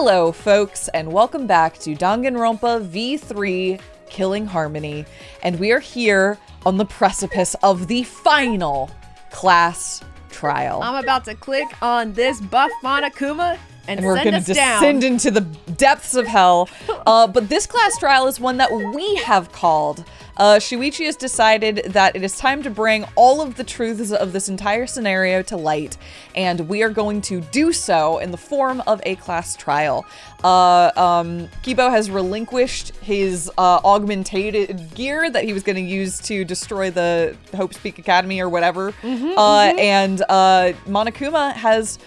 Hello, folks, and welcome back to Danganronpa V3 Killing Harmony. And we are here on the precipice of the final class trial. I'm about to click on this buff Monokuma and we're send going us to down. descend into the depths of hell. But this class trial is one that we have called. Shuichi has decided that it is time to bring all of the truths of this entire scenario to light, and we are going to do so in the form of a class trial. Kibo has relinquished his augmented gear that he was going to use to destroy the Hope's Peak Academy or whatever, and Monokuma has,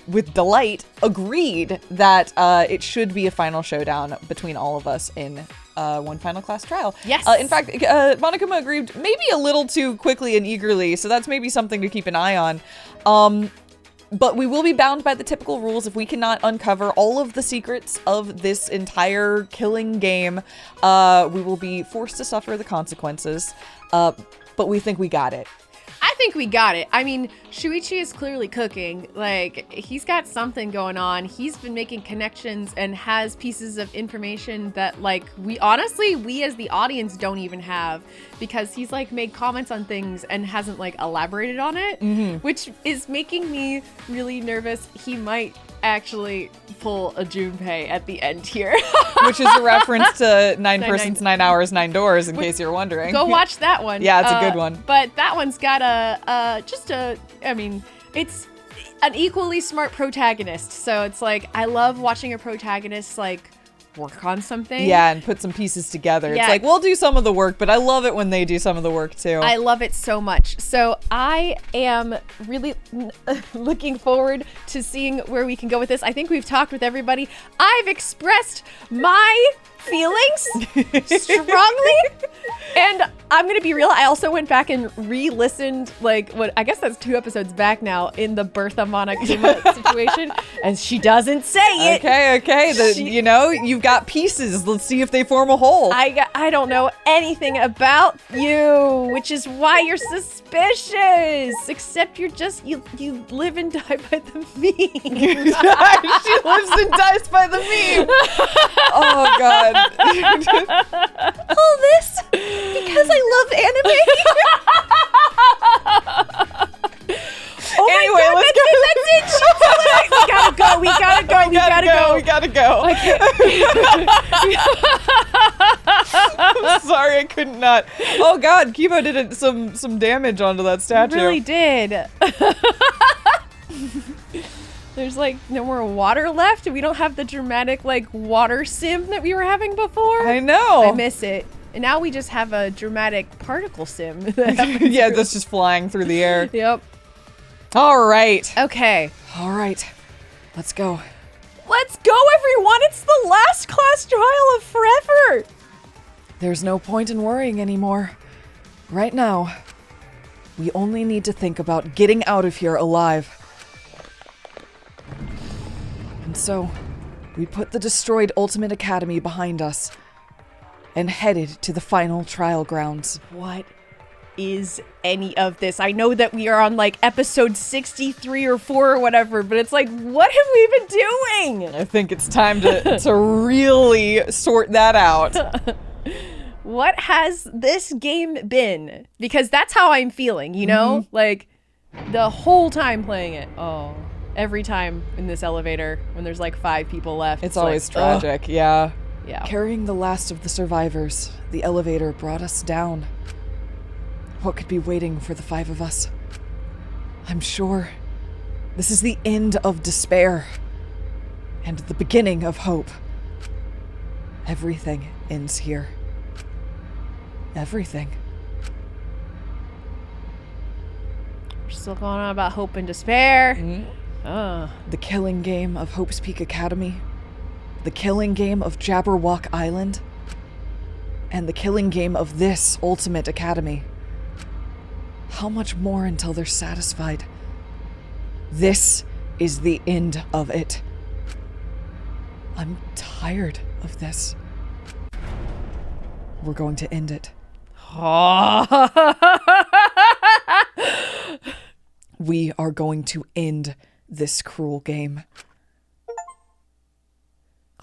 with delight, agreed that it should be a final showdown between all of us in one final class trial. Yes. In fact, Monokuma agreed maybe a little too quickly and eagerly, so that's maybe something to keep an eye on. But we will be bound by the typical rules. If we cannot uncover all of the secrets of this entire killing game, we will be forced to suffer the consequences. But we think we got it. I think we got it. I mean, Shuichi is clearly cooking. Like, he's got something going on. He's been making connections and has pieces of information that, like, we as the audience don't even have, because he's, like, made comments on things and hasn't, like, elaborated on it, which is making me really nervous. He might actually pull a Junpei at the end here. Which is a reference to 9 persons, 9 hours, 9 doors, in case you're wondering. Go watch that one. Yeah, it's a good one. But that one's got it's an equally smart protagonist. So it's like, I love watching a protagonist, like, work on something. Yeah, and put some pieces together. Yeah. It's like, we'll do some of the work, but I love it when they do some of the work too. I love it so much. So I am really looking forward to seeing where we can go with this. I think we've talked with everybody. I've expressed my feelings strongly, and I'm gonna be real, I also went back and re-listened, like, what I guess that's 2 episodes back now, in the Bertha Monokuma situation, and she doesn't say it. Okay, you've got pieces. Let's see if they form a whole. I don't know anything about you, which is why you're suspicious. Except you live and die by the meme. She lives and dies by the meme. Oh God. All this because I love anime. Oh anyway, my God, let's that's it. We gotta go. We gotta go. I'm sorry, I could not. Oh God, Kibo did some damage onto that statue. It really did. There's like no more water left, and we don't have the dramatic like water sim that we were having before. I know. I miss it. And now we just have a dramatic particle sim. Yeah, that's just flying through the air. Yep. All right. Okay. All right. Let's go. Let's go, everyone! It's the last class trial of forever! There's no point in worrying anymore. Right now, we only need to think about getting out of here alive. And so, we put the destroyed Ultimate Academy behind us and headed to the final trial grounds. What is any of this? I know that we are on like episode 63 or 4 or whatever, but it's like, what have we been doing? I think it's time to really sort that out. What has this game been? Because that's how I'm feeling, you know? Like, the whole time playing it. Oh, every time in this elevator when there's like 5 people left. It's always like, tragic, ugh. Yeah. Carrying the last of the survivors, the elevator brought us down. What could be waiting for the 5 of us? I'm sure this is the end of despair and the beginning of hope. Everything ends here. Everything. We're still going on about hope and despair. The killing game of Hope's Peak Academy, the killing game of Jabberwock Island, and the killing game of this Ultimate Academy. How much more until they're satisfied? This is the end of it. I'm tired of this. We're going to end it. We are going to end this cruel game.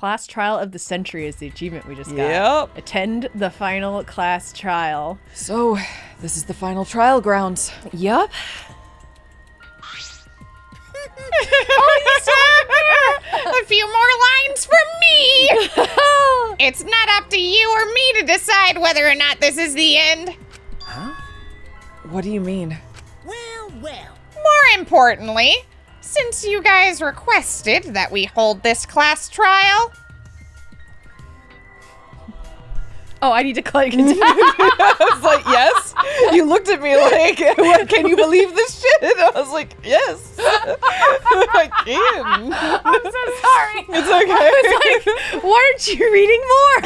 Class trial of the century is the achievement we just got. Yep. Attend the final class trial. So, this is the final trial grounds. Yup. A few more lines from me. It's not up to you or me to decide whether or not this is the end. What do you mean? Well. More importantly, since you guys requested that we hold this class trial, Oh, I need to click. I was like, yes. You looked at me like, what, can you believe this shit? I was like, yes. I can. I'm so sorry. It's okay. I was like, why aren't you reading more?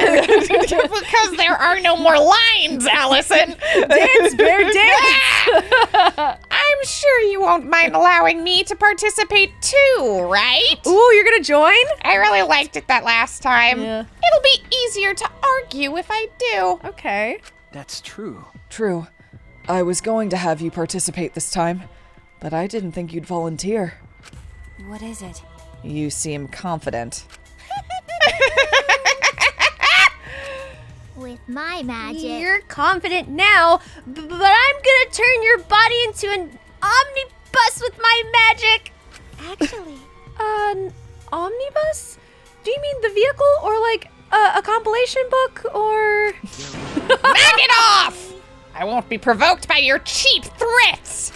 because there are no more lines, Allison. Dance, bear, dance. I'm sure you won't mind allowing me to participate too, right? Ooh, you're gonna join? I really liked it that last time. Yeah. It'll be easier to argue if I do. Okay. That's true. True. I was going to have you participate this time, but I didn't think you'd volunteer. What is it? You seem confident. With my magic. You're confident now, but I'm gonna turn your body into an omnibus with my magic. Actually, An omnibus? Do you mean the vehicle, or like a compilation book, or? Knock it off! I won't be provoked by your cheap threats.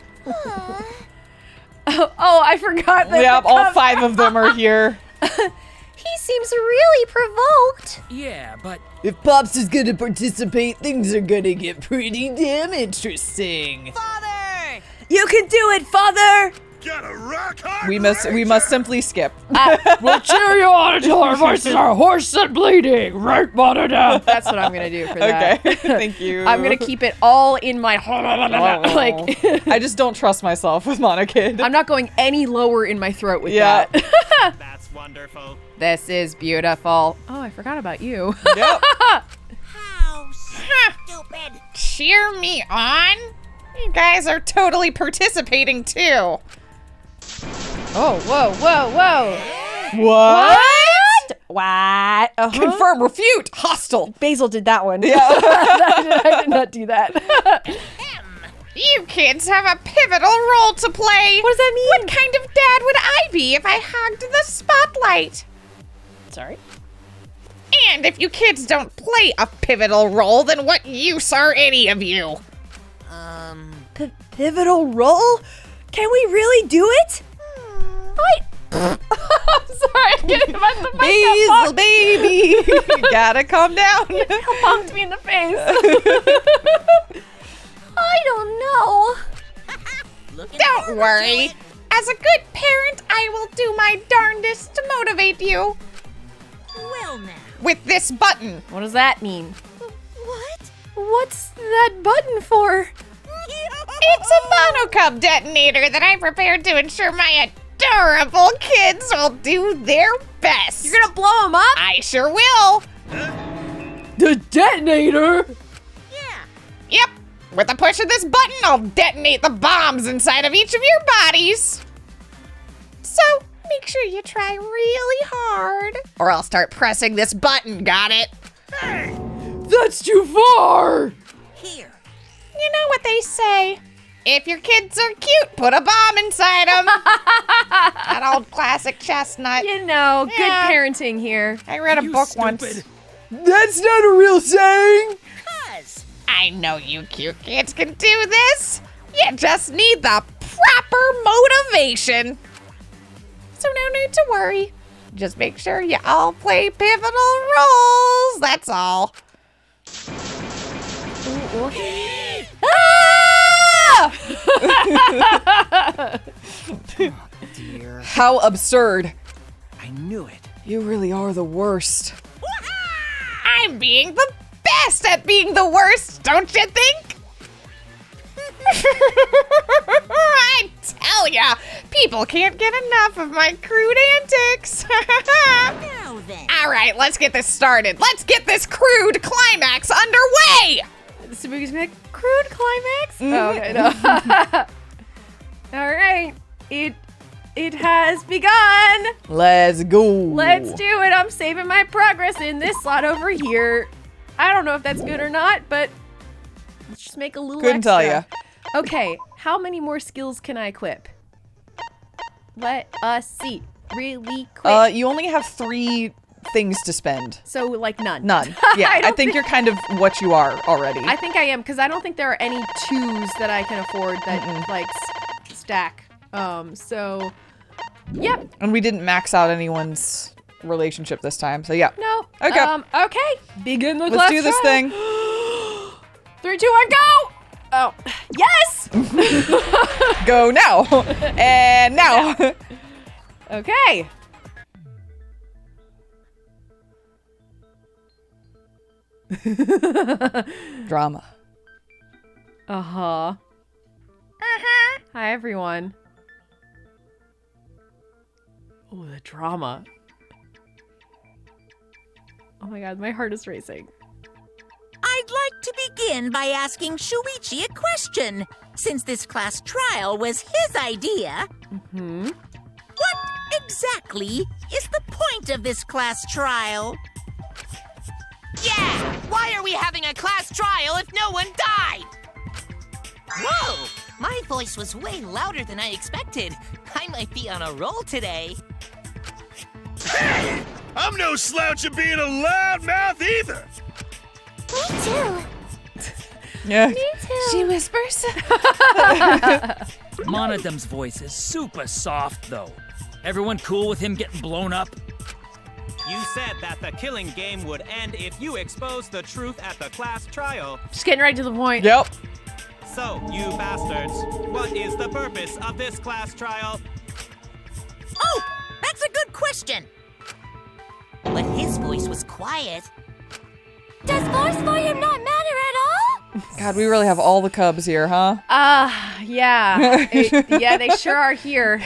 Oh, I forgot that. Yep, all 5 of them are here. He seems really provoked. Yeah, but If Pops is gonna participate, things are gonna get pretty damn interesting. Father! You can do it, Father. We must simply skip. We'll cheer you on until our voices are hoarse and bleeding, right, Monoda? That's what I'm gonna do for that. Okay, thank you. I'm gonna keep it all in my like. I just don't trust myself with Monokid. I'm not going any lower in my throat with Yeah. that. That's wonderful. This is beautiful. Oh, I forgot about you. Yep. How stupid! Cheer me on? You guys are totally participating too. Oh, whoa, whoa, whoa. What? What? Confirm, refute, hostile. Basil did that one. Yeah. I did not do that. You kids have a pivotal role to play. What does that mean? What kind of dad would I be if I hogged the spotlight? Sorry. And if you kids don't play a pivotal role, then what use are any of you? Pivotal role? Can we really do it? I'm sorry, I'm getting about the Basil, baby. You gotta calm down. bumped me in the face. I don't know. Don't worry. As a good parent, I will do my darndest to motivate you. Well now. With this button. What does that mean? What? What's that button for? It's a monocub detonator that I prepared to ensure my adorable kids will do their best. You're gonna blow him up? I sure will. The detonator? Yeah. Yep. With the push of this button, I'll detonate the bombs inside of each of your bodies. So, make sure you try really hard. Or I'll start pressing this button, got it? That's too far! Here. You know what they say. If your kids are cute, put a bomb inside them. That old classic chestnut. You know, good Yeah. parenting here. I read a book once. That's not a real saying! Cuz. I know you cute kids can do this. You just need the proper motivation. So no need to worry. Just make sure you all play pivotal roles. That's all. dear, How absurd. I knew it. You really are the worst. I'm being the best at being the worst, don't you think? I tell ya, people can't get enough of my crude antics. Now then. All right, let's get this started. Let's get this crude climax underway. The Sabuki's gonna be like, crude climax? Oh, okay, no. All right. It It has begun. Let's go. Let's do it. I'm saving my progress in this slot over here. I don't know if that's good or not, but let's just make a little Couldn't extra. tell ya. Okay, how many more skills can I equip? Let us see. Really quick. You only have 3 things to spend. So, like, none. None. Yeah, I think you're kind of what you are already. I think I am, because I don't think there are any 2s that I can afford that, like, stack. So, yep. And we didn't max out anyone's relationship this time, so yeah. No. Okay. Okay. Begin the Let's class do this trial. thing. 3, 2, 1, go! Oh, yes! Go now. And now. Okay. Drama. Uh-huh. Hi, everyone. Oh, the drama. Oh my god, my heart is racing. I'd like to begin by asking Shuichi a question, since this class trial was his idea. What exactly is the point of this class trial? Yeah! Why are we having a class trial if no one died? Whoa! My voice was way louder than I expected. I might be on a roll today. Hey! I'm no slouch at being a loudmouth either! Me too. Yeah. Me too. She whispers. Monodem's voice is super soft, though. Everyone cool with him getting blown up? You said that the killing game would end if you exposed the truth at the class trial. Just getting right to the point. Yep. So, you bastards, what is the purpose of this class trial? Oh, that's a good question. But his voice was quiet. Does force volume not matter at all? God, we really have all the cubs here, huh? Yeah. Yeah, they sure are here.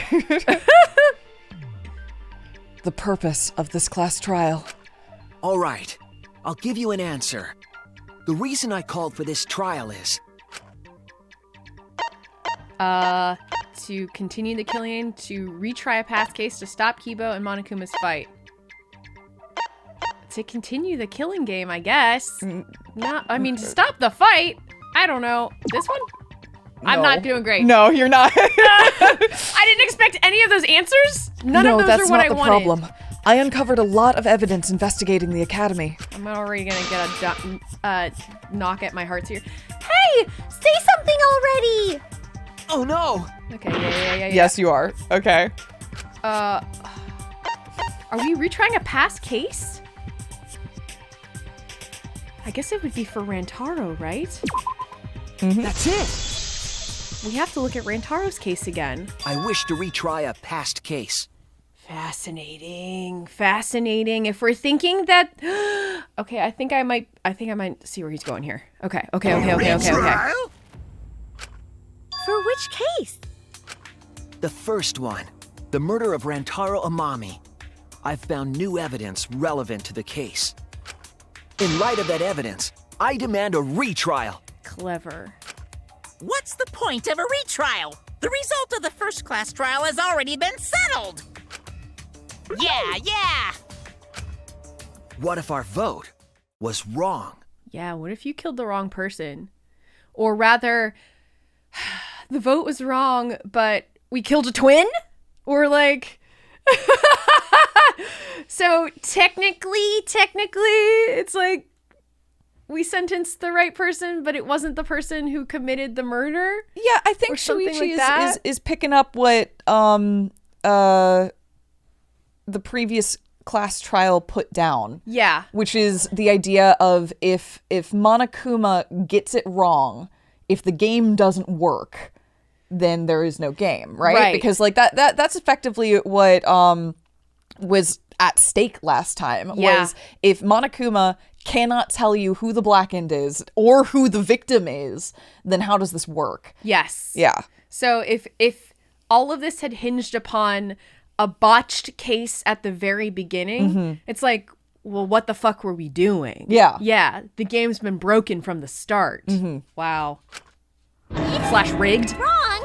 The purpose of this class trial. All right, I'll give you an answer. The reason I called for this trial is... To continue the killing, to retry a past case, to stop Kibo and Monokuma's fight. To continue the killing game, I guess. I mean, to stop the fight. I don't know. This one? I'm not doing great. No, you're not. I didn't expect any of those answers. None of those are what I wanted. No, that's not the problem. I uncovered a lot of evidence investigating the academy. I'm already gonna get a knock at my hearts here. Hey, say something already. Oh no! Okay, yeah. Yes, you are. Okay. Are we retrying a past case? I guess it would be for Rantaro, right? That's it! We have to look at Rantaro's case again. I wish to retry a past case. Fascinating. If we're thinking that... Okay, I think I might see where he's going here. Okay. Trial? For which case? The first one, the murder of Rantaro Amami. I've found new evidence relevant to the case. In light of that evidence, I demand a retrial. Clever. What's the point of a retrial? The result of the first class trial has already been settled. Yeah. What if our vote was wrong? Yeah, what if you killed the wrong person? Or rather, the vote was wrong, but we killed a twin? Or like... So technically, it's like we sentenced the right person, but it wasn't the person who committed the murder. Yeah, I think Or something Shuichi like is picking up what the previous class trial put down. Yeah. Which is the idea of if Monokuma gets it wrong, if the game doesn't work, then there is no game, right? Because like that's effectively what was at stake last time. Yeah. Was if Monokuma cannot tell you who the Black End is or who the victim is, then how does this work? Yes. Yeah. So if all of this had hinged upon a botched case at the very beginning, it's like, well, what the fuck were we doing? Yeah. Yeah. The game's been broken from the start. Wow. / rigged. Wrong.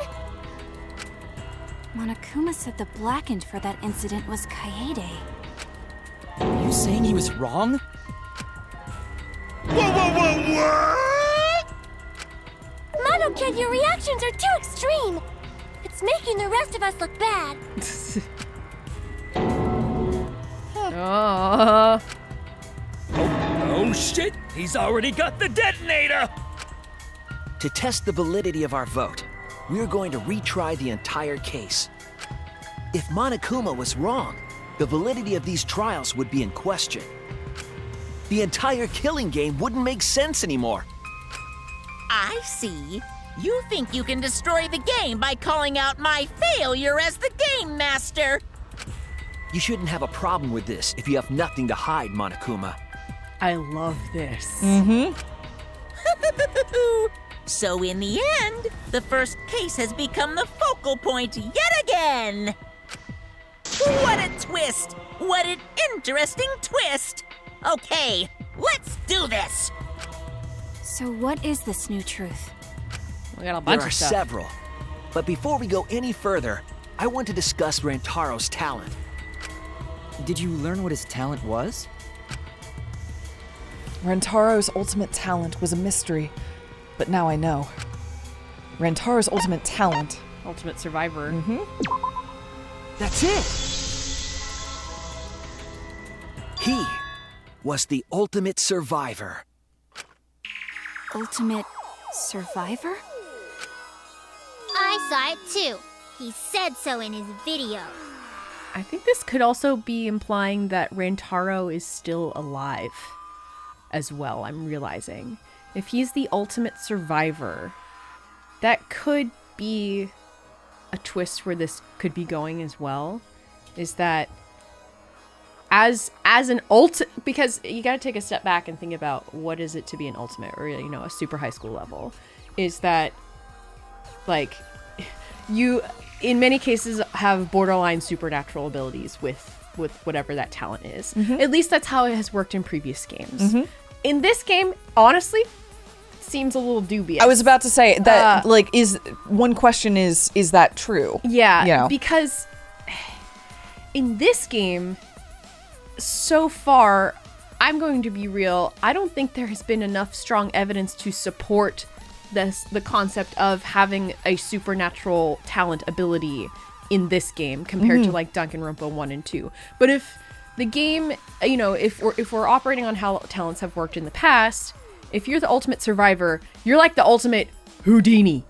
Monokuma said the blackened for that incident was Kaede. Are you saying he was wrong? What? Mono Kid, your reactions are too extreme. It's making the rest of us look bad. Oh shit! He's already got the detonator! To test the validity of our vote, we're going to retry the entire case. If Monokuma was wrong, the validity of these trials would be in question. The entire killing game wouldn't make sense anymore. I see. You think you can destroy the game by calling out my failure as the game master. You shouldn't have a problem with this if you have nothing to hide, Monokuma. I love this. So in the end, the first case has become the focal point yet again. What a twist! What an interesting twist! Okay, let's do this! So what is this new truth? We got a There bunch are of stuff. several. But before we go any further, I want to discuss Rantaro's talent. Did you learn what his talent was? Rantaro's ultimate talent was a mystery, but now I know. Rantaro's ultimate talent. Ultimate Survivor. That's it! He was the ultimate survivor. Ultimate survivor? I saw it too. He said so in his video. I think this could also be implying that Rantaro is still alive as well, I'm realizing. If he's the ultimate survivor, that could be a twist where this could be going as well. Is that as an because you got to take a step back and think about what is it to be an ultimate, or a super high school level, is that like you in many cases have borderline supernatural abilities with whatever that talent is. At least that's how it has worked in previous games. In this game, honestly, seems a little dubious. I was about to say that, one question is that true? Yeah, because in this game, so far, I'm going to be real, I don't think there has been enough strong evidence to support the concept of having a supernatural talent ability in this game compared to like Danganronpa 1 and 2. But if the game, if we're operating on how talents have worked in the past, if you're the ultimate survivor, you're like the ultimate Houdini.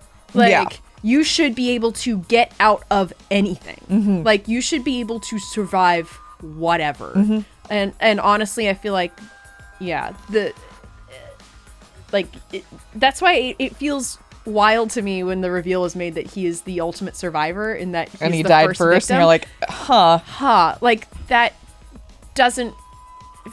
You should be able to get out of anything. Like, you should be able to survive whatever. And honestly, I feel like, that's why it feels wild to me when the reveal was made that he is the ultimate survivor and that he's he the died first first, victim. and you're like, Like, that doesn't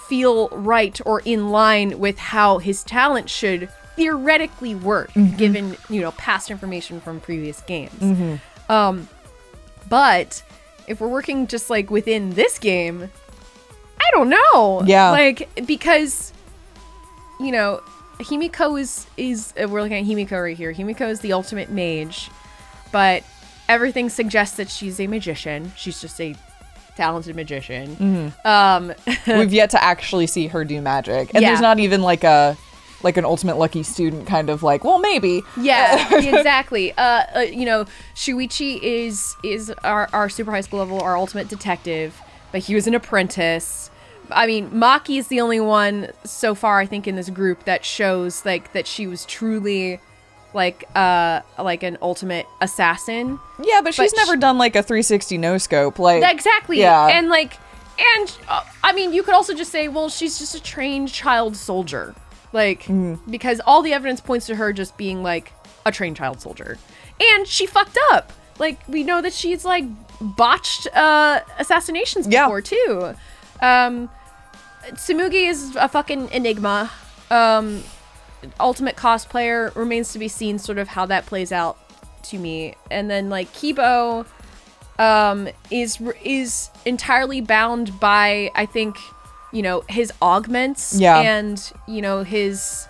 feel right or in line with how his talent should theoretically work, given past information from previous games. But if we're working just like within this game, I don't know. Because Himiko is we're looking at Himiko right here. Himiko is the ultimate mage, but everything suggests that she's a magician. She's just a talented magician. we've yet to actually see her do magic, and there's not even like an ultimate lucky student kind of like, well, maybe. Exactly. Shuichi is our super high school level, our ultimate detective, but he was an apprentice. I mean, Maki is the only one so far, I think, in this group that shows like that she was truly like an ultimate assassin. Yeah, but she's never done like a 360 no scope. Like, exactly. Yeah. And I mean, you could also just say, well, she's just a trained child soldier. Like, because all the evidence points to her just being like a trained child soldier. And she fucked up. Like, we know that she's like botched assassinations before too. Tsumugi is a fucking enigma. Ultimate cosplayer, remains to be seen sort of how that plays out to me. And then like Kibo is entirely bound by, I think, his augments and his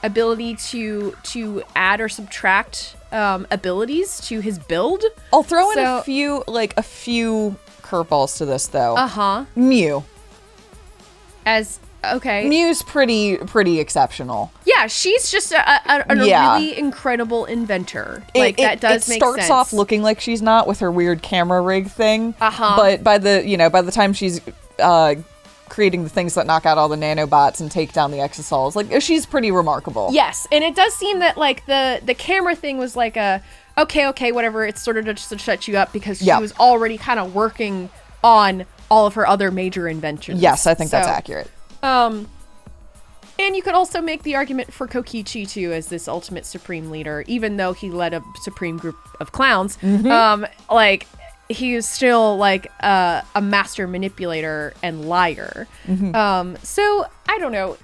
ability to add or subtract abilities to his build. I'll throw in a few curveballs to this though. Mew. Mew's pretty exceptional. Yeah, she's just a really incredible inventor. That does make sense. It starts off looking like she's not with her weird camera rig thing. But by the time she's creating the things that knock out all the nanobots and take down the exosols, like she's pretty remarkable. Yes, and it does seem that like the camera thing was like a okay, whatever. It's sort of just to shut you up because she was already kind of working on all of her other major inventions. Yes, I think that's accurate. And you could also make the argument for Kokichi too as this ultimate supreme leader, even though he led a supreme group of clowns. Like he is still like a master manipulator and liar. So I don't know.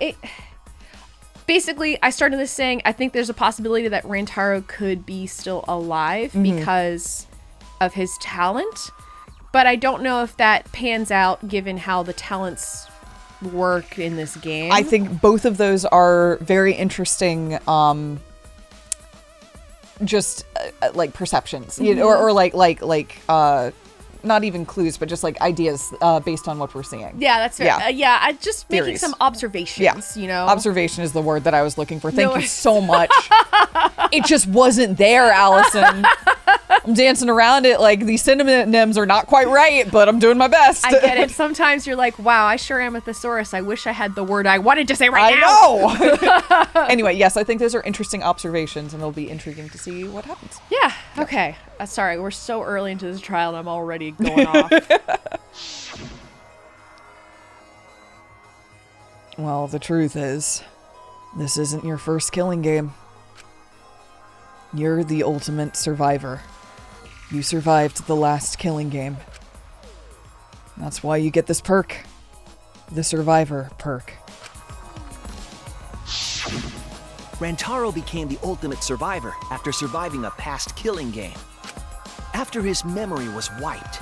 Basically, I started this saying I think there's a possibility that Rantaro could be still alive because of his talent, but I don't know if that pans out given how the talents work in this game. I think both of those are very interesting just like perceptions, you know, or like not even clues, but just like ideas based on what we're seeing. Yeah, that's fair. I just making Theories. some observations, you know. Observation is the word that I was looking for. Thank you so much. It just wasn't there, Allison. I'm dancing around it like these synonyms are not quite right, but I'm doing my best. I get it. Sometimes you're like, wow, I sure am a thesaurus. I wish I had the word I wanted to say right now. I know. Anyway, yes, I think those are interesting observations, and it'll be intriguing to see what happens. Yeah. Okay. Sorry, we're so early into this trial, and I'm already going off. Well, the truth is, this isn't your first killing game. You're the ultimate survivor. You survived the last killing game. That's why you get this perk. The Survivor perk. Rantaro became the ultimate survivor after surviving a past killing game. After his memory was wiped,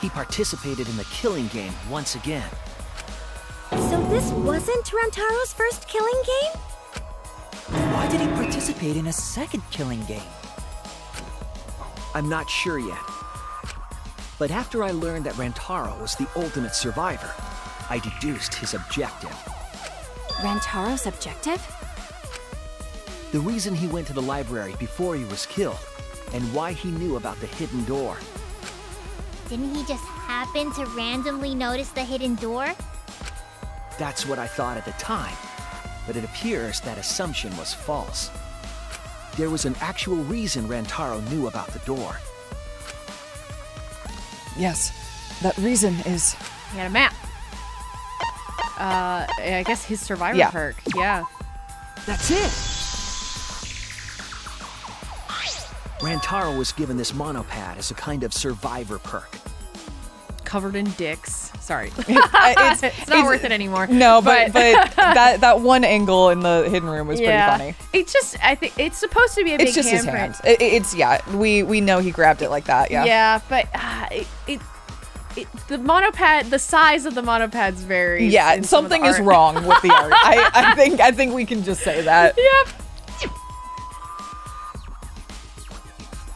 he participated in the killing game once again. So this wasn't Rantaro's first killing game? Why did he participate in a second killing game? I'm not sure yet. But after I learned that Rantaro was the ultimate survivor, I deduced his objective. Rantaro's objective? The reason he went to the library before he was killed, and why he knew about the hidden door. Didn't he just happen to randomly notice the hidden door? That's what I thought at the time, but it appears that assumption was false. There was an actual reason Rantaro knew about the door. Yes, that reason is... He had a map. I guess his survivor perk. Yeah. That's it! Rantaro was given this monopad as a kind of survivor perk. Covered in dicks. Sorry. It's not worth it anymore. No, but that one angle in the hidden room was pretty funny. It's just, I think it's supposed to be a big It's just his handprint. hand. We know he grabbed it like that, yeah. Yeah, but the monopad, the size of the monopads varies. Yeah, something is wrong with the art. I think we can just say that. Yep.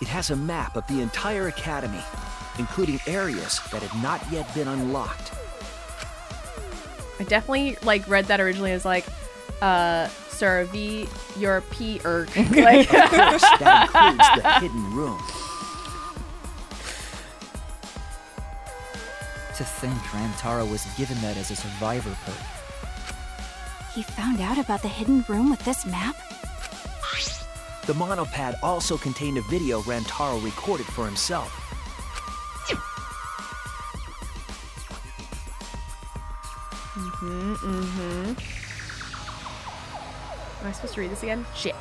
It has a map of the entire academy, including areas that had not yet been unlocked. I definitely read that originally as Sir V, your P-erk. Of course, that includes the hidden room. To think Rantaro was given that as a survivor perk. He found out about the hidden room with this map? The monopad also contained a video Rantaro recorded for himself. Am I supposed to read this again? Shit.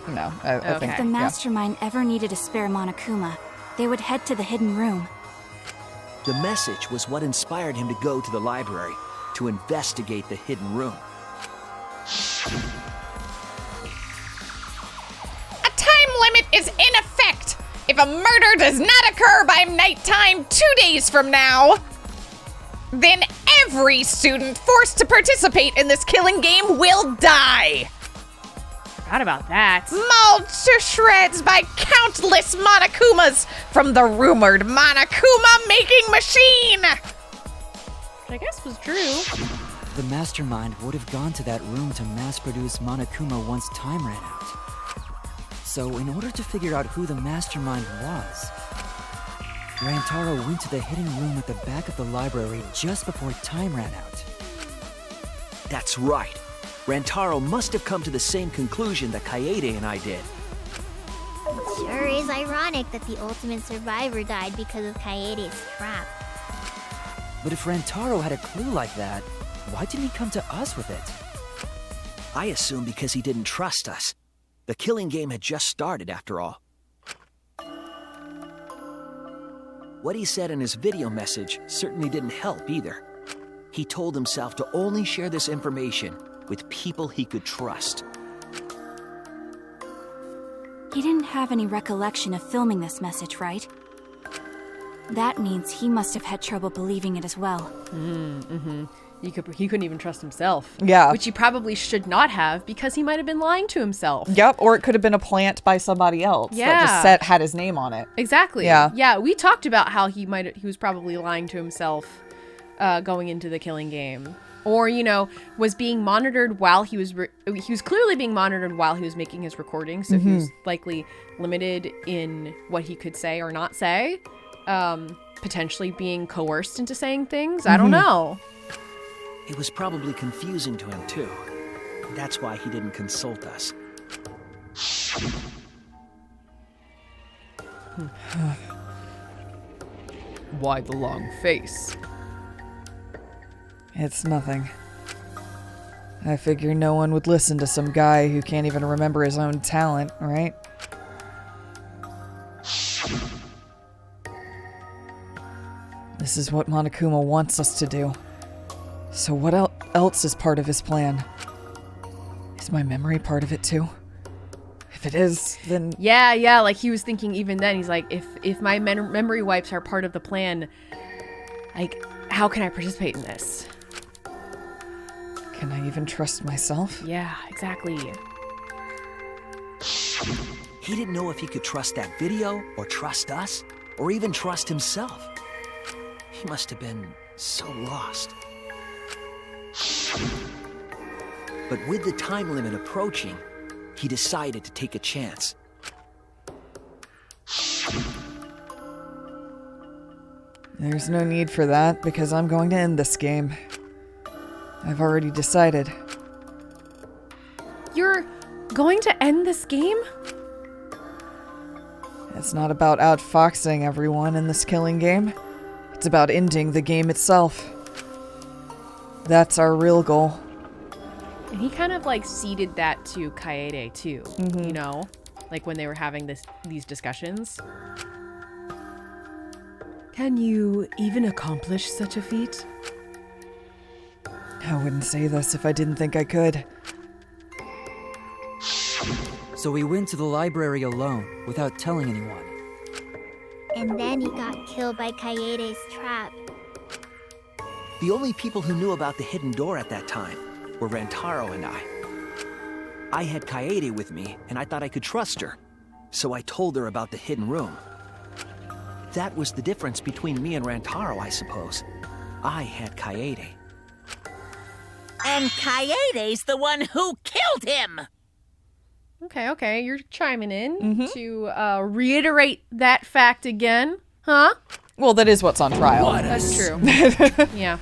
No, I think If the mastermind ever needed a spare Monokuma, they would head to the hidden room. The message was what inspired him to go to the library to investigate the hidden room. A time limit is in effect. If a murder does not occur by nighttime 2 days from now, then every student forced to participate in this killing game will die. Forgot about that. Mauled to shreds by countless Monokumas from the rumored Monokuma making machine! Which I guess was true. The mastermind would have gone to that room to mass-produce Monokuma once time ran out. So in order to figure out who the mastermind was, Rantaro went to the hidden room at the back of the library just before time ran out. That's right. Rantaro must have come to the same conclusion that Kaede and I did. It sure is ironic that the ultimate survivor died because of Kaede's trap. But if Rantaro had a clue like that, why didn't he come to us with it? I assume because he didn't trust us. The killing game had just started, after all. What he said in his video message certainly didn't help either. He told himself to only share this information with people he could trust. He didn't have any recollection of filming this message, right? That means he must have had trouble believing it as well. He couldn't even trust himself. Yeah. Which he probably should not have, because he might have been lying to himself. Yep, or it could have been a plant by somebody else that just had his name on it. Exactly. Yeah. Yeah, we talked about how he was probably lying to himself going into the killing game. Or, was being monitored while he was clearly being monitored while he was making his recording, so he was likely limited in what he could say or not say. Potentially being coerced into saying things. I don't know. It was probably confusing to him, too. That's why he didn't consult us. Why the long face? It's nothing. I figure no one would listen to some guy who can't even remember his own talent, right? This is what Monokuma wants us to do. So what else is part of his plan? Is my memory part of it too? If it is, then... Yeah, like he was thinking even then, he's like, if my memory wipes are part of the plan, like, how can I participate in this? Can I even trust myself? Yeah, exactly. He didn't know if he could trust that video, or trust us, or even trust himself. He must have been so lost. But with the time limit approaching, he decided to take a chance. There's no need for that, because I'm going to end this game. I've already decided. You're going to end this game? It's not about outfoxing everyone in this killing game. It's about ending the game itself. That's our real goal. And he kind of like ceded that to Kaede too, like when they were having these discussions. Can you even accomplish such a feat? I wouldn't say this if I didn't think I could. So he went to the library alone, without telling anyone. And then he got killed by Kaede's trap. The only people who knew about the hidden door at that time were Rantaro and I. I had Kaede with me, and I thought I could trust her, so I told her about the hidden room. That was the difference between me and Rantaro, I suppose. I had Kaede. And Kaede's the one who killed him! Okay, you're chiming in to reiterate that fact again, huh? Well, that is what's on trial. That's true. Yeah.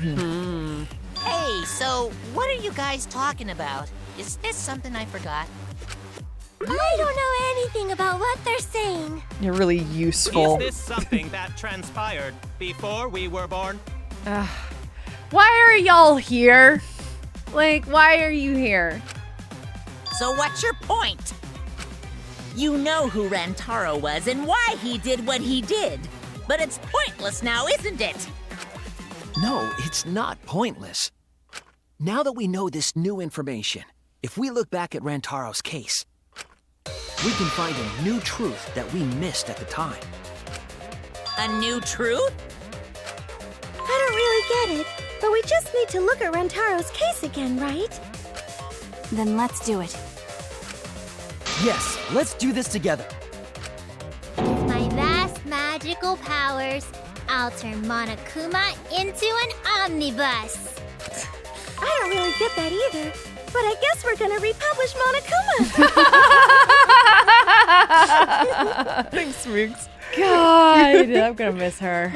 Hey, so what are you guys talking about? Is this something I forgot? I don't know anything about what they're saying. You're really useful. Is this something that transpired before we were born? Why are y'all here? Like, why are you here? So what's your point? You know who Rantaro was and why he did what he did. But it's pointless now, isn't it? No, it's not pointless. Now that we know this new information, if we look back at Rantaro's case, we can find a new truth that we missed at the time. A new truth? I don't really get it, but we just need to look at Rantaro's case again, right? Then let's do it. Yes, let's do this together. With my vast magical powers, I'll turn Monokuma into an omnibus. I don't really get that either, but I guess we're gonna republish Monokuma. Thanks, Moogs. God, I'm gonna miss her.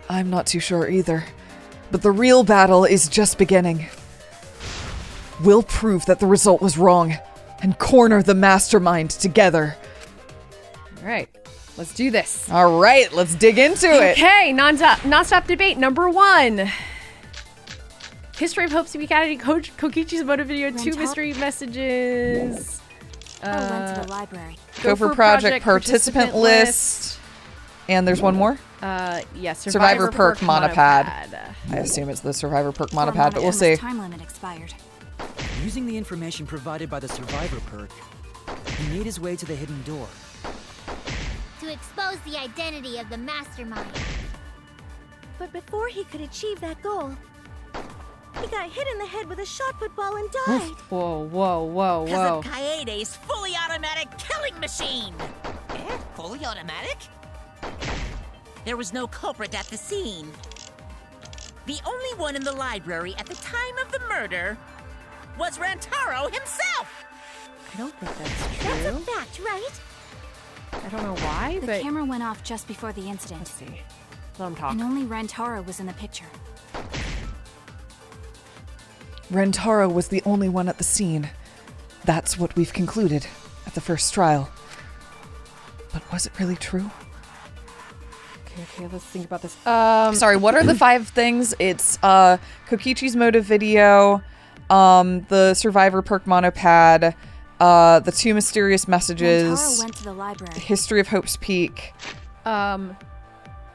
I'm not too sure either, but the real battle is just beginning. We'll prove that the result was wrong and corner the mastermind together. All right, let's do this. All right, let's dig into it. Okay, non-stop debate number 1. History of Hope Academy Coach Kokichi's motive video, 2 mystery messages. Went to the library. Gopher Project participant list. And there's one more? Yes, Survivor Perk Monopad. I assume it's the Survivor Perk Monopad, but we'll see. Time limit expired. Using the information provided by the Survivor Perk, he made his way to the hidden door. To expose the identity of the mastermind. But before he could achieve that goal, he got hit in the head with a shot put ball and died. Whoa, whoa, whoa, Because whoa. of Kaede's fully automatic killing machine. Fully automatic? There was no culprit at the scene. The only one in the library at the time of the murder was Rantaro himself. I don't think that's true. That's a fact, right? I don't know why, The but camera went off just before the incident. let's see. Let him talk. And only Rantaro was in the picture. Rentaro was the only one at the scene. That's what we've concluded at the first trial. But was it really true? Okay, let's think about this. Sorry, what are the 5 things? It's Kokichi's motive video, the Survivor Perk Monopad, the 2 mysterious messages, Rantaro went to the library. History of Hope's Peak, Um,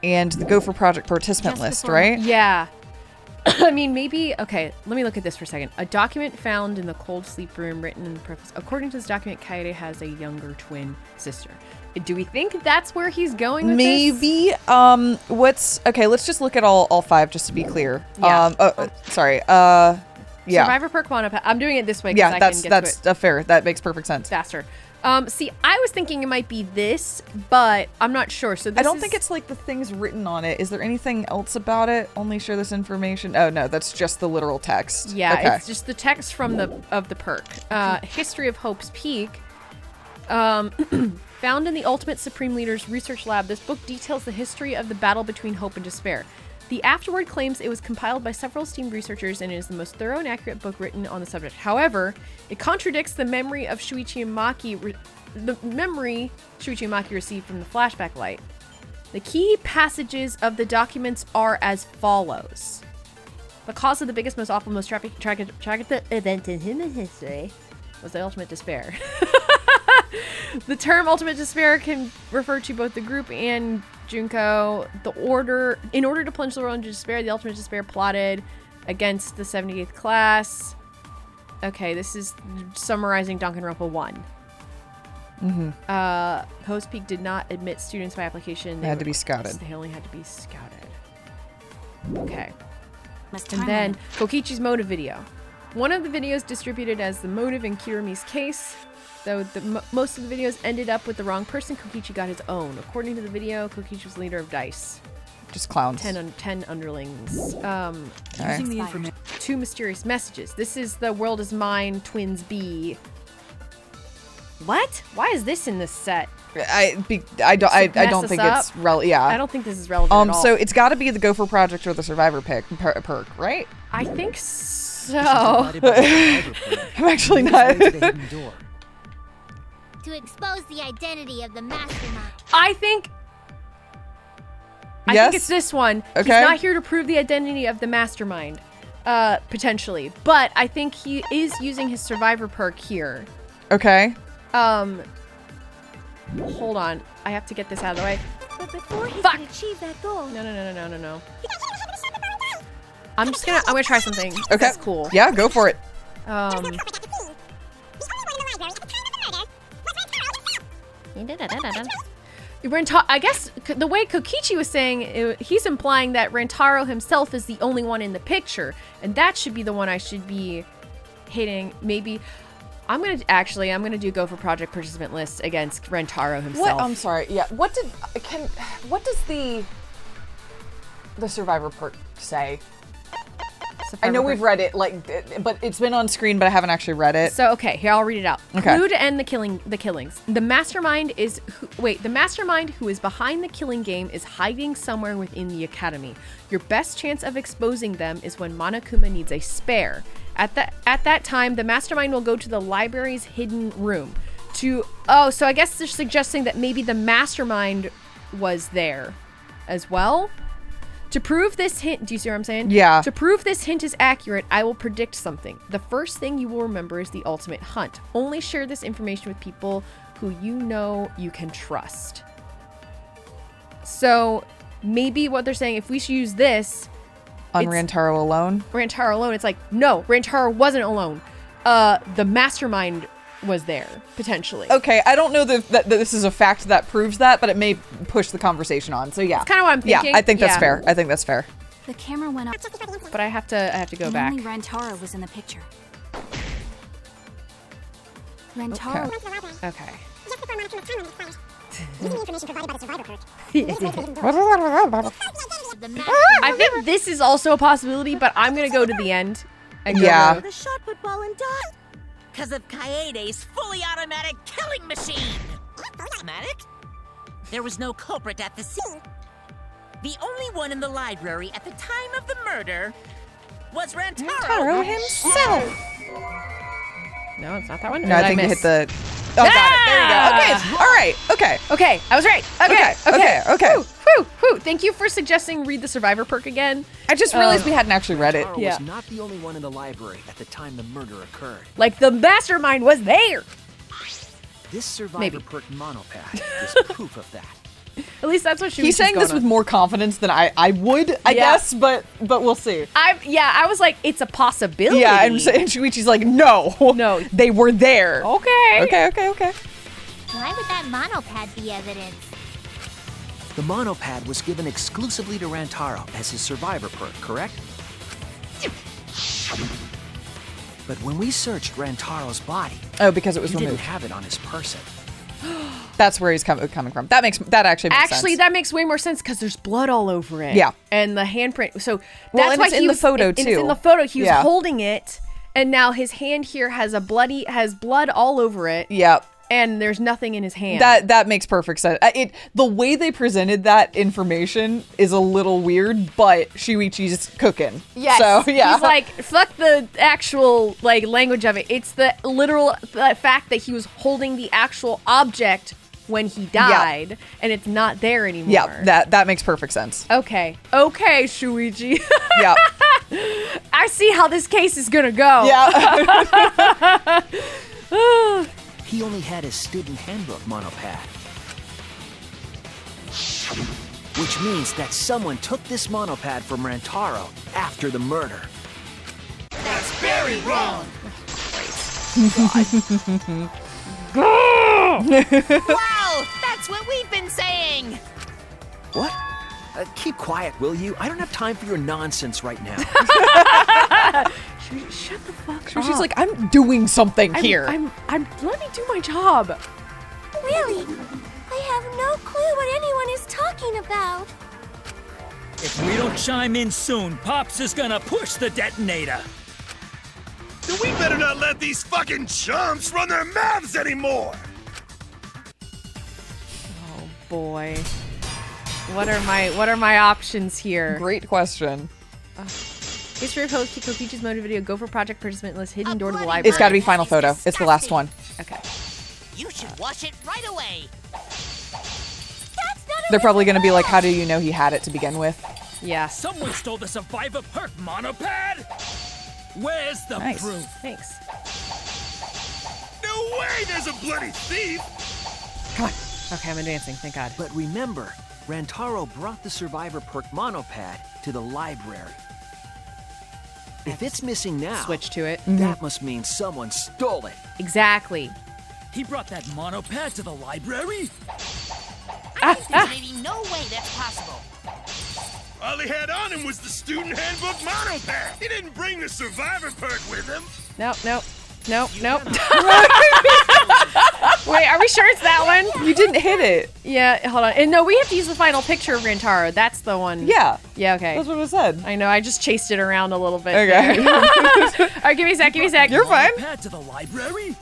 and the Gopher Project participant Just list, before- right? yeah. I mean, maybe, okay, let me look at this for a second. A document found in the cold sleep room written in the preface. According to this document, Kaede has a younger twin sister. Do we think that's where he's going with this? Maybe. Okay, let's just look at all 5 just to be clear. Yeah. Sorry. Yeah. Survivor Perk Monopad. I'm doing it this way because Yeah, I that's can get to it fair. That makes perfect sense. faster. See, I was thinking it might be this, but I'm not sure. So this I don't think it's like the things written on it. Is there anything else about it? Only share this information. Oh no, that's just the literal text. Yeah, okay. it's just the text from the perk. History of Hope's Peak. Found in the Ultimate Supreme Leader's research lab, this book details the history of the battle between hope and despair. The afterword claims it was compiled by several esteemed researchers and is the most thorough and accurate book written on the subject. However, it contradicts the memory of Shuichi and Maki received from the flashback light. The key passages of the documents are as follows. The cause of the biggest, most awful, most tragic event in human history was the ultimate despair. The term ultimate despair can refer to both the group and Junko. In order to plunge the world into despair, the ultimate despair plotted against the 78th class. Okay, this is summarizing Danganronpa 1. Hope's Peak did not admit students by application. They had to be scouted. They only had to be scouted. Okay. Must And time then limit. Kokichi's motive video. One of the videos distributed as the motive in Kirumi's case. Though most of the videos ended up with the wrong person, Kokichi got his own. According to the video, Kokichi was the leader of DICE. Just clowns. 10 underlings. Using the information. 2 mysterious messages. This is the world is mine, twins B. What? Why is this in this set? I don't think us it's relevant. Yeah. I don't think this is relevant at all. So it's got to be the Gopher Project or the Survivor perk, right? I think so. Provided by the Survivor Perk, I'm actually he made not. his way to the hidden door. To expose the identity of the mastermind. I think Yes? it's this one. Okay. He's not here to prove the identity of the mastermind, potentially. But I think he is using his survivor perk here. Okay. Hold on. I have to get this out of the way. But before he Fuck. could achieve that goal, No. I'm gonna try something. Okay. That's cool. Yeah, go for it. I guess the way Kokichi was saying, he's implying that Rantaro himself is the only one in the picture, and that should be the one I should be hitting. Maybe I'm gonna do go for project participant list against Rantaro himself. What? I'm sorry. Yeah. What does the survivor perk say? I know we've read it, but it's been on screen, but I haven't actually read it. So okay, here I'll read it out. Okay. Clue to end the killings. The mastermind who is behind the killing game is hiding somewhere within the academy. Your best chance of exposing them is when Monokuma needs a spare. At that time, the mastermind will go to the library's hidden room. So I guess they're suggesting that maybe the mastermind was there as well. To prove this hint, do you see what I'm saying? Yeah. To prove this hint is accurate, I will predict something. The first thing you will remember is the ultimate hunt. Only share this information with people who you know you can trust. So maybe what they're saying, if we should use this on Rantaro alone? Rantaro alone, it's like, no, Rantaro wasn't alone. The mastermind was there, potentially. Okay, I don't know that this is a fact that proves that, but it may push the conversation on. So yeah. That's kind of what I'm thinking. Yeah, I think that's fair. I think that's fair. The camera went off. But I have to go back. Only Rantaro was in the picture. Rantaro. Okay. I think this is also a possibility, but I'm gonna go to the end. And yeah. The shot put ball and dot. Because of Kaede's fully automatic killing machine. Automatic? There was no culprit at the scene. The only one in the library at the time of the murder was Rantaro himself. No, it's not that one. No, I think you hit the... Oh, got it. There you go. Okay. All right. Okay. Okay. I was right. Okay. Whew. Thank you for suggesting read the survivor perk again. I just realized we hadn't actually read it. Rantaro was not the only one in the library at the time the murder occurred. Like the mastermind was there. This survivor perk monopad is proof of that. At least that's what she was He's saying this with more confidence than I would, I guess, but we'll see. I was like, it's a possibility. Yeah, and Shuichi's like, no, they were there. Okay. Okay. Why would that monopad be evidence? The monopad was given exclusively to Rantaro as his survivor perk, correct? But when we searched Rantaro's body, because it was he removed. didn't have it on his person. That's where he's coming from. That actually makes sense. Actually, that makes way more sense because there's blood all over it. Yeah. And the handprint. So well, that's why it's in the photo too. And it's in the photo. He was holding it, and now his hand here has blood all over it. Yep. And there's nothing in his hand. That makes perfect sense. The way they presented that information is a little weird, but Shuichi's cooking. Yes. So yeah. He's like, fuck the actual language of it. It's the literal fact that he was holding the actual object when he died, and it's not there anymore. Yeah, that makes perfect sense. Okay, Shuichi. Yeah. I see how this case is gonna go. Yeah. He only had his student handbook monopad. Which means that someone took this monopad from Rantaro after the murder. That's very wrong. Wow, that's what we've been saying. What? Keep quiet, will you? I don't have time for your nonsense right now. Shut the fuck up. She's like, I'm doing something here. I'm let me do my job. Really? I have no clue what anyone is talking about. If we don't chime in soon, Pops is gonna push the detonator. Then we better not let these fucking chumps run their mouths anymore. Oh boy. What are my options here? Great question. History of Kokichi's motive video. Go for project participant list. Hidden door to the library. It's got to be final photo. It's the last one. Okay. You should wash it right away. They're probably going to be like, how do you know he had it to begin with? Yeah. Someone stole the survivor perk monopad? Where's the proof? Thanks. No way there's a bloody thief. Come on. Okay, I'm advancing. Thank God. But remember, Rantaro brought the survivor perk monopad to the library. If it's missing now, switch to it. That must mean someone stole it. Exactly. He brought that monopad to the library? There's maybe no way that's possible. All he had on him was the student handbook monopad. He didn't bring the survivor perk with him. Nope. Wait, are we sure it's that one? You didn't hit it. Yeah, hold on. And no, we have to use the final picture of Rantaro. That's the one. Yeah. Yeah, okay. That's what it said. I know, I just chased it around a little bit. Okay. All right, give me a sec. You're fine. Monopad to the library?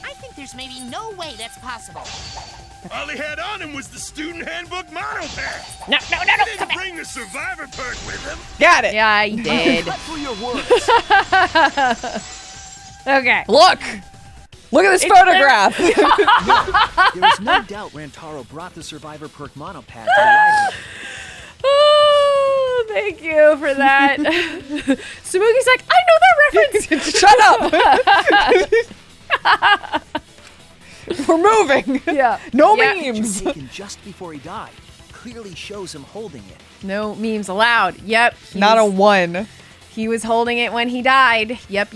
I think there's maybe no way that's possible. All he had on him was the student handbook monopad. No. He didn't bring the survivor perk with him. Got it. Yeah, I did. Cut through your words. Okay. Look at this photograph. There is no doubt Rantaro brought the survivor perk monopad to the library. Oh, thank you for that. Samugi's like, I know that reference. Shut up. We're moving. Yeah. No Yeah. memes. Taken just before he died clearly shows him holding it. No memes allowed. Yep. Not a one. He was holding it when he died. Yep.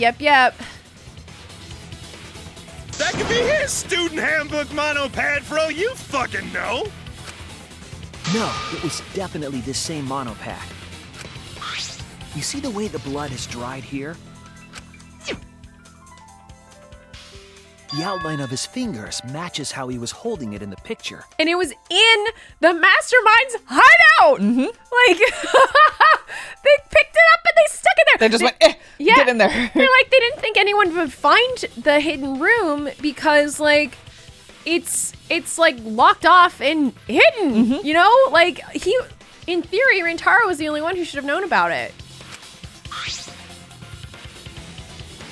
That could be his student handbook monopad for all you fucking know. No, it was definitely the same monopad. You see the way the blood has dried here? The outline of his fingers matches how he was holding it in the picture. And it was in the mastermind's hideout. Mm-hmm. Like, they picked it up and they stuck it there. They just went, get in there. They're like, they didn't think anyone would find the hidden room because, like, it's like locked off and hidden, Mm-hmm. you know? Like, in theory, Rantaro was the only one who should have known about it.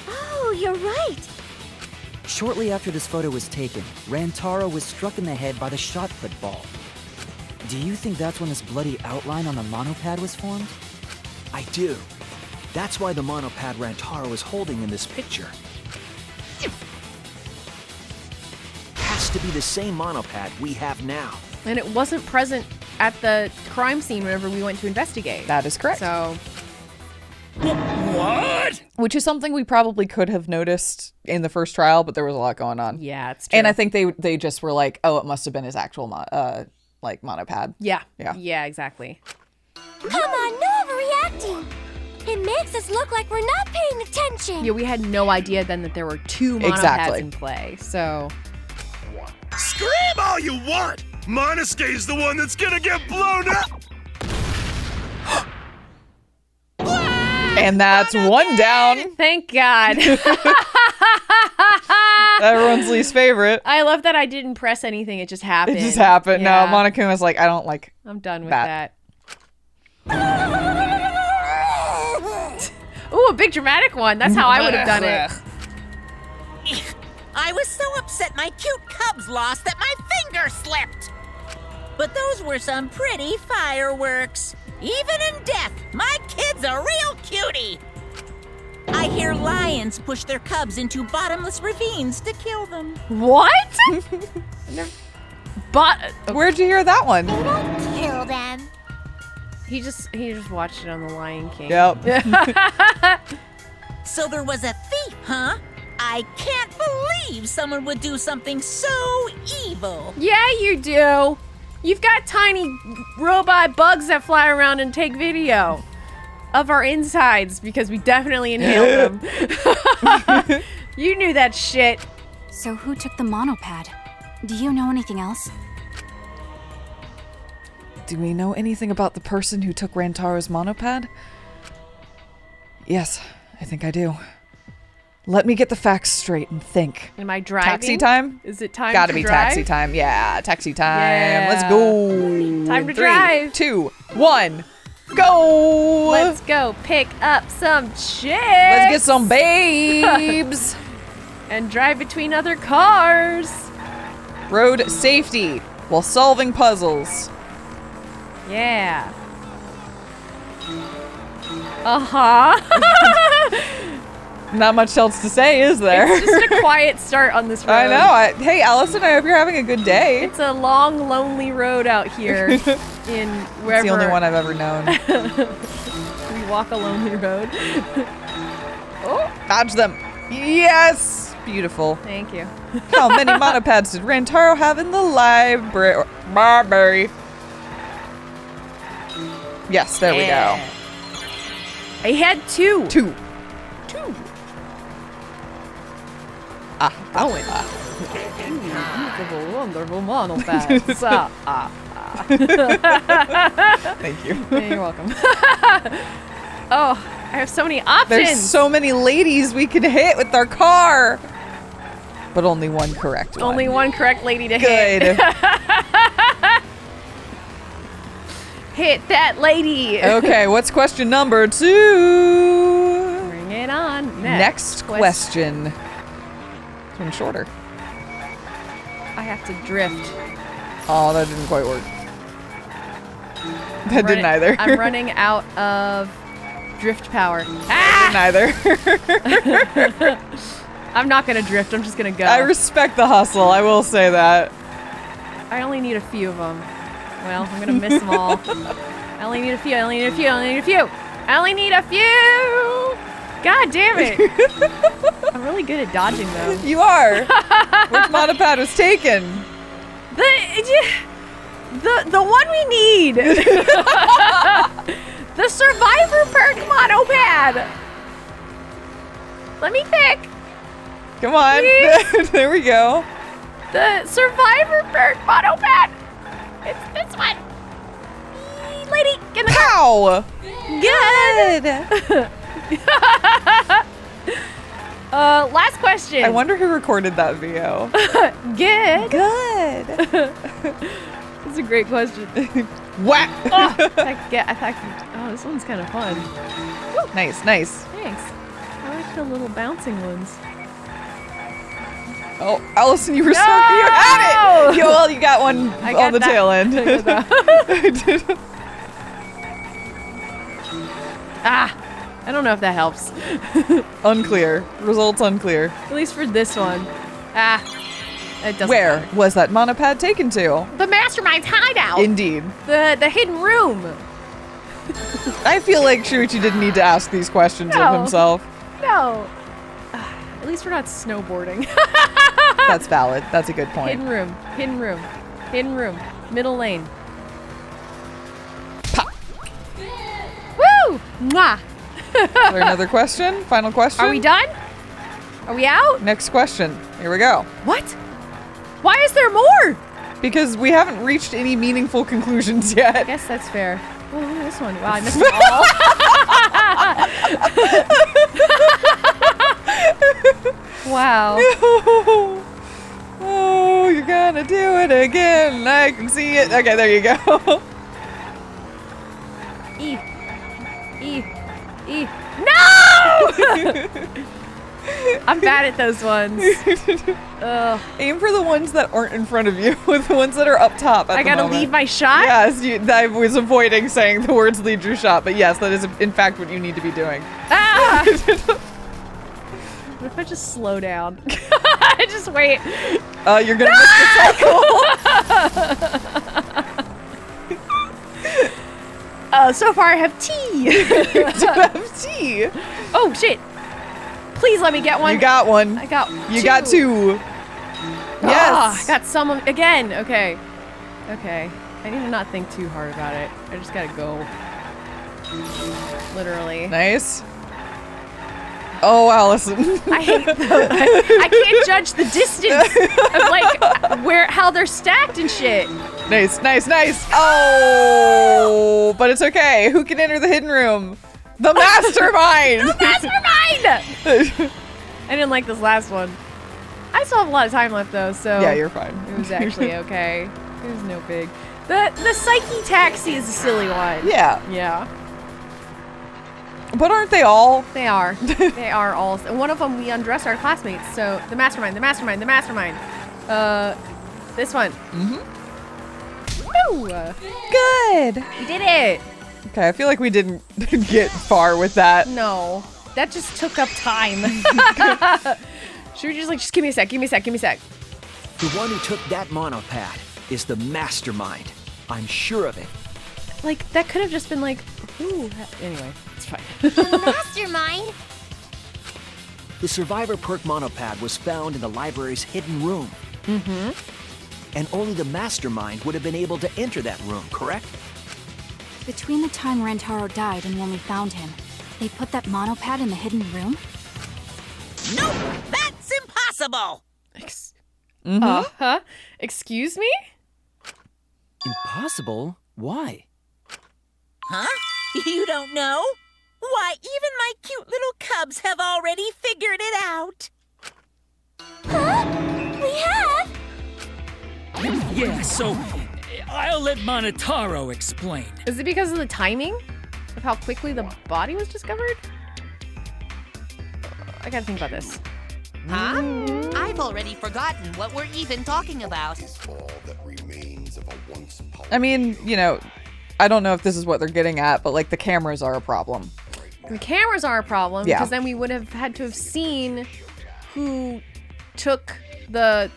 Oh, you're right. Shortly after this photo was taken, Rantaro was struck in the head by the shot put ball. Do you think that's when this bloody outline on the monopad was formed? I do. That's why the monopad Rantaro is holding in this picture has to be the same monopad we have now. And it wasn't present at the crime scene whenever we went to investigate. That is correct. So, What? Which is something we probably could have noticed in the first trial, but there was a lot going on. yeah, it's true. And I think they just were like, oh, it must have been his actual monopad. Yeah, Yeah. exactly. Come on, no overreacting. It makes us look like we're not paying attention. Yeah, we had no idea then that there were two monopads Exactly. in play, so... Scream all you want. Monosuke's the one that's gonna get blown up. And that's one down. Thank God. Everyone's least favorite. I love that I didn't press anything. It just happened. It just happened. Yeah. No, Monokuma's like, I don't like I'm done with that. Ooh, a big dramatic one. That's how I would have done it. I was so upset my cute cubs lost that my finger slipped. But those were some pretty fireworks. Even in death, my kid's a real cutie. I hear lions push their cubs into bottomless ravines to kill them. What? But Where'd you hear that one? They don't kill them. he just watched it on The Lion King. Yep. So there was a thief, huh? I can't believe someone would do something so evil. Yeah, you do. You've got tiny robot bugs that fly around and take video of our insides because we definitely inhaled them. You knew that shit. So who took the monopad? Do you know anything else? Do we know anything about the person who took Rantaro's monopad? Yes, I think I do. Let me get the facts straight and think. Am I driving? Taxi time? Is it time Gotta to be drive? taxi time. Yeah, taxi time. Yeah. Let's go. Time to 3, drive. 2, 1, go. Let's go pick up some chicks. Let's get some babes. And drive between other cars. Road safety while solving puzzles. Yeah. Uh-huh. Not much else to say, is there? It's just a quiet start on this road. I know. Hey, Allison, I hope you're having a good day. It's a long, lonely road out here in wherever. It's the only one I've ever known. We walk a lonely road. Oh, dodge them. Yes. beautiful. Thank you. How many monopads did Rantaro have in the library? Yes, there we go. I had 2. 2. Going. Beautiful, wonderful monopads. Thank you. You're welcome. Oh, I have so many options. There's so many ladies we could hit with our car. But only one correct one. Only one correct lady to Good. hit. Hit that lady. Okay, what's question number 2? Bring it on. Next question. This one's shorter. I have to drift. Oh, that didn't quite work. That didn't either. I'm running out of drift power. Neither. I'm not gonna drift. I'm just gonna go. I respect the hustle. I will say that. I only need a few of them. Well, I'm gonna miss them all. I only need a few. I only need a few. I only need a few. I only need a few. God damn it! I'm really good at dodging though. You are. Which monopad was taken? The one we need. The Survivor perk monopad. Let me pick. Come on. There we go. The Survivor perk monopad. It's this one. Lady, get in the Pow! Good. Last question. I wonder who recorded that video. Good. Good. That's a great question. Whack! Oh, this one's kind of fun. Nice, nice. Thanks. I like the little bouncing ones. Oh, Allison, you were so you had it! You got one on the tail end. I don't know if that helps. Unclear. Results unclear. At least for this one. It doesn't Where matter. was that monopad taken to? The Mastermind's hideout. Indeed. The hidden room. I feel like Shuichi didn't need to ask these questions of himself. No. At least we're not snowboarding. That's valid. That's a good point. Hidden room. Hidden room. Hidden room. Middle lane. Pop. Woo! Mwah! Is there another question? Final question? Are we done? Are we out? Next question. Here we go. What? Why is there more? Because we haven't reached any meaningful conclusions yet. I guess that's fair. Oh, look at this one. Wow, I missed them all. Wow. No. Oh, you're gonna do it again. I can see it. Okay, there you go. No! I'm bad at those ones. Ugh. Aim for the ones that aren't in front of you, with the ones that are up top. I gotta lead my shot? Yes, I was avoiding saying the words lead your shot, but yes, that is in fact what you need to be doing. Ah! What if I just slow down? I just wait. You're gonna miss the cycle. So far I have tea. You have tea. Oh shit. Please let me get one. You got one. I got You two. got 2. Yes. I got some again. Okay. Okay. I need to not think too hard about it. I just gotta go. Literally. Nice. Oh, Allison. I hate those. I can't judge the distance of like how they're stacked and shit. Nice, nice, nice. Oh, but it's okay. Who can enter the hidden room? The mastermind. The mastermind. I didn't like this last one. I still have a lot of time left though, so yeah, you're fine. It was actually okay. It was no big. The psyche taxi is a silly one. Yeah. Yeah. But aren't they all? They are. They are all. One of them we undressed our classmates. So the mastermind, the mastermind, the mastermind. This one. Woo! Good. We did it. Okay, I feel like we didn't get far with that. No, that just took up time. Should we just give me a sec, give me a sec, give me a sec. The one who took that monopad is the mastermind. I'm sure of it. Like, that could have just been like, ooh. Anyway, it's fine. The mastermind? The survivor perk monopad was found in the library's hidden room. Mm-hmm. And only the mastermind would have been able to enter that room, correct? Between the time Rantaro died and when we found him, they put that monopad in the hidden room? Nope, that's impossible. Excuse me? Impossible? Why? Huh? You don't know? Why, even my cute little cubs have already figured it out. Huh? We have? Yeah, so I'll let Monotaro explain. Is it because of the timing of how quickly the body was discovered? I gotta think about this. Huh? I've already forgotten what we're even talking about. I mean, you know, I don't know if this is what they're getting at, but like the cameras are a problem. The cameras are a problem Yeah. because then we would have had to have seen who took the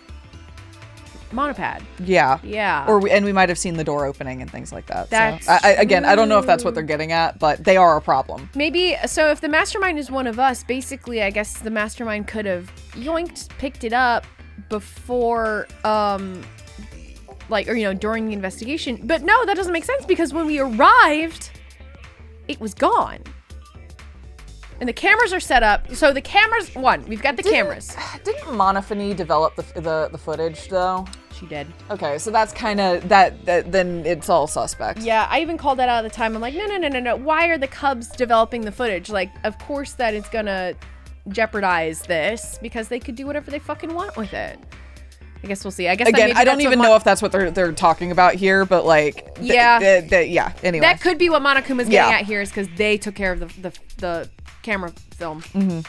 monopad. Yeah. Yeah. And we might have seen the door opening and things like that. That's so again, I don't know if that's what they're getting at, but they are a problem. Maybe, so if the mastermind is one of us, basically, I guess the mastermind could have yoinked, picked it up before, during the investigation. But no, that doesn't make sense because when we arrived, it was gone. And the cameras are set up. So the cameras, we've got the cameras. Didn't Monophony develop the footage though? She did. Okay, so that's kind of that. Then it's all suspect. Yeah, I even called that out at the time. I'm like, no. Why are the Cubs developing the footage? Like, of course that it's gonna jeopardize this because they could do whatever they fucking want with it. I guess we'll see. I guess again, I don't even know if that's what they're talking about here, but like, yeah, Anyway, that could be what Monokuma's getting at here is because they took care of the camera film. Mm-hmm.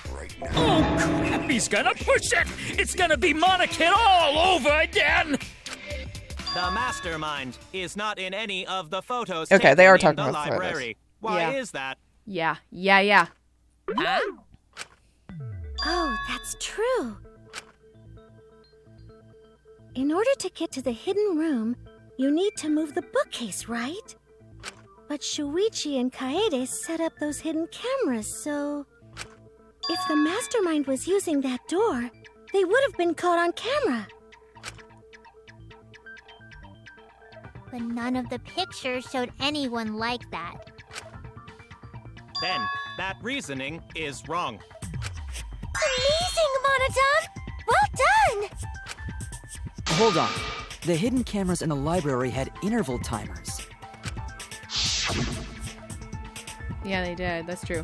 Oh crap, he's gonna push it! It's gonna be Monokid all over again! The mastermind is not in any of the photos Okay, they are taken talking in the about the photos. library. Why is that? Yeah. Huh? Oh, that's true. In order to get to the hidden room, you need to move the bookcase, right? But Shuichi and Kaede set up those hidden cameras, so... If the mastermind was using that door, they would have been caught on camera. But none of the pictures showed anyone like that. Then, that reasoning is wrong. Amazing, Monodon! Well done! Hold on. The hidden cameras in the library had interval timers. Yeah, they did. That's true.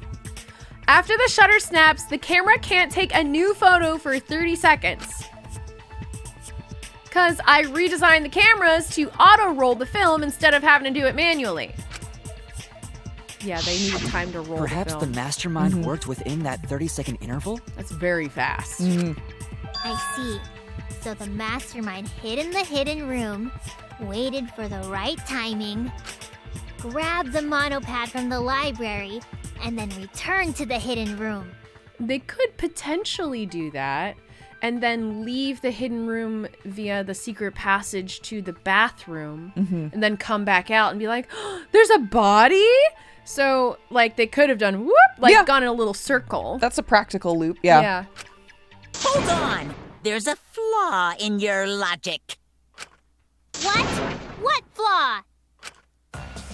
After the shutter snaps, the camera can't take a new photo for 30 seconds. Because I redesigned the cameras to auto-roll the film instead of having to do it manually. Yeah, they needed time to roll Perhaps the the film. mastermind worked within that 30-second interval? That's very fast. I see. So the mastermind hid in the hidden room, waited for the right timing, grabbed the monopad from the library, and then returned to the hidden room. They could potentially do that and then leave the hidden room via the secret passage to the bathroom and then come back out and be like, oh, there's a body? So, like, they could have done whoop, like gone in a little circle. That's a practical loop, yeah. Hold on. There's a flaw in your logic. What? What flaw?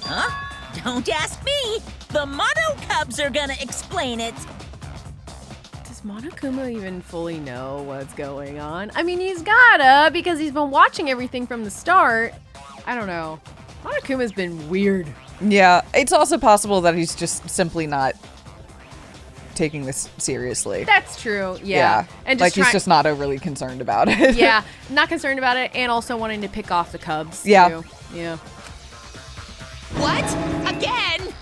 Huh? Don't ask me. The Mono Cubs are gonna explain it. Does Monokuma even fully know what's going on? I mean, he's gotta, because he's been watching everything from the start. I don't know. Monokuma's been weird. Yeah, it's also possible that he's just simply not taking this seriously. That's true, yeah. And like he's just not overly concerned about it. Yeah, not concerned about it, and also wanting to pick off the Cubs, Yeah. too. Yeah. What? Again?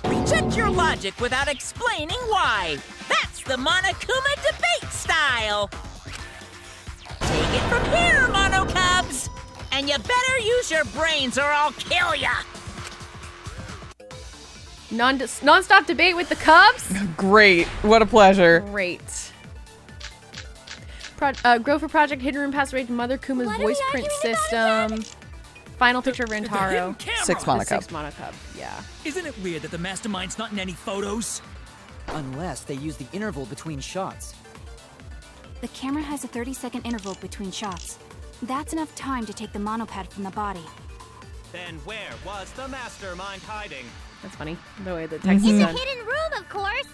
Reject your logic without explaining why. That's the Monokuma debate style. Take it from here, Mono Cubs. And you better use your brains or I'll kill ya. Non-stop debate with the Cubs? Great. What a pleasure. Great. Grover Project Hidden Room passed away to Mother Kuma's voice print system. Final picture of Rantaro. 6 Mono Cub. 6 Mono Cub, yeah. Isn't it weird that the mastermind's not in any photos? Unless they use the interval between shots. The camera has a 30-second interval between shots. That's enough time to take the monopad from the body. Then where was the mastermind hiding? That's funny, the way the text In is the done. hidden room, of course.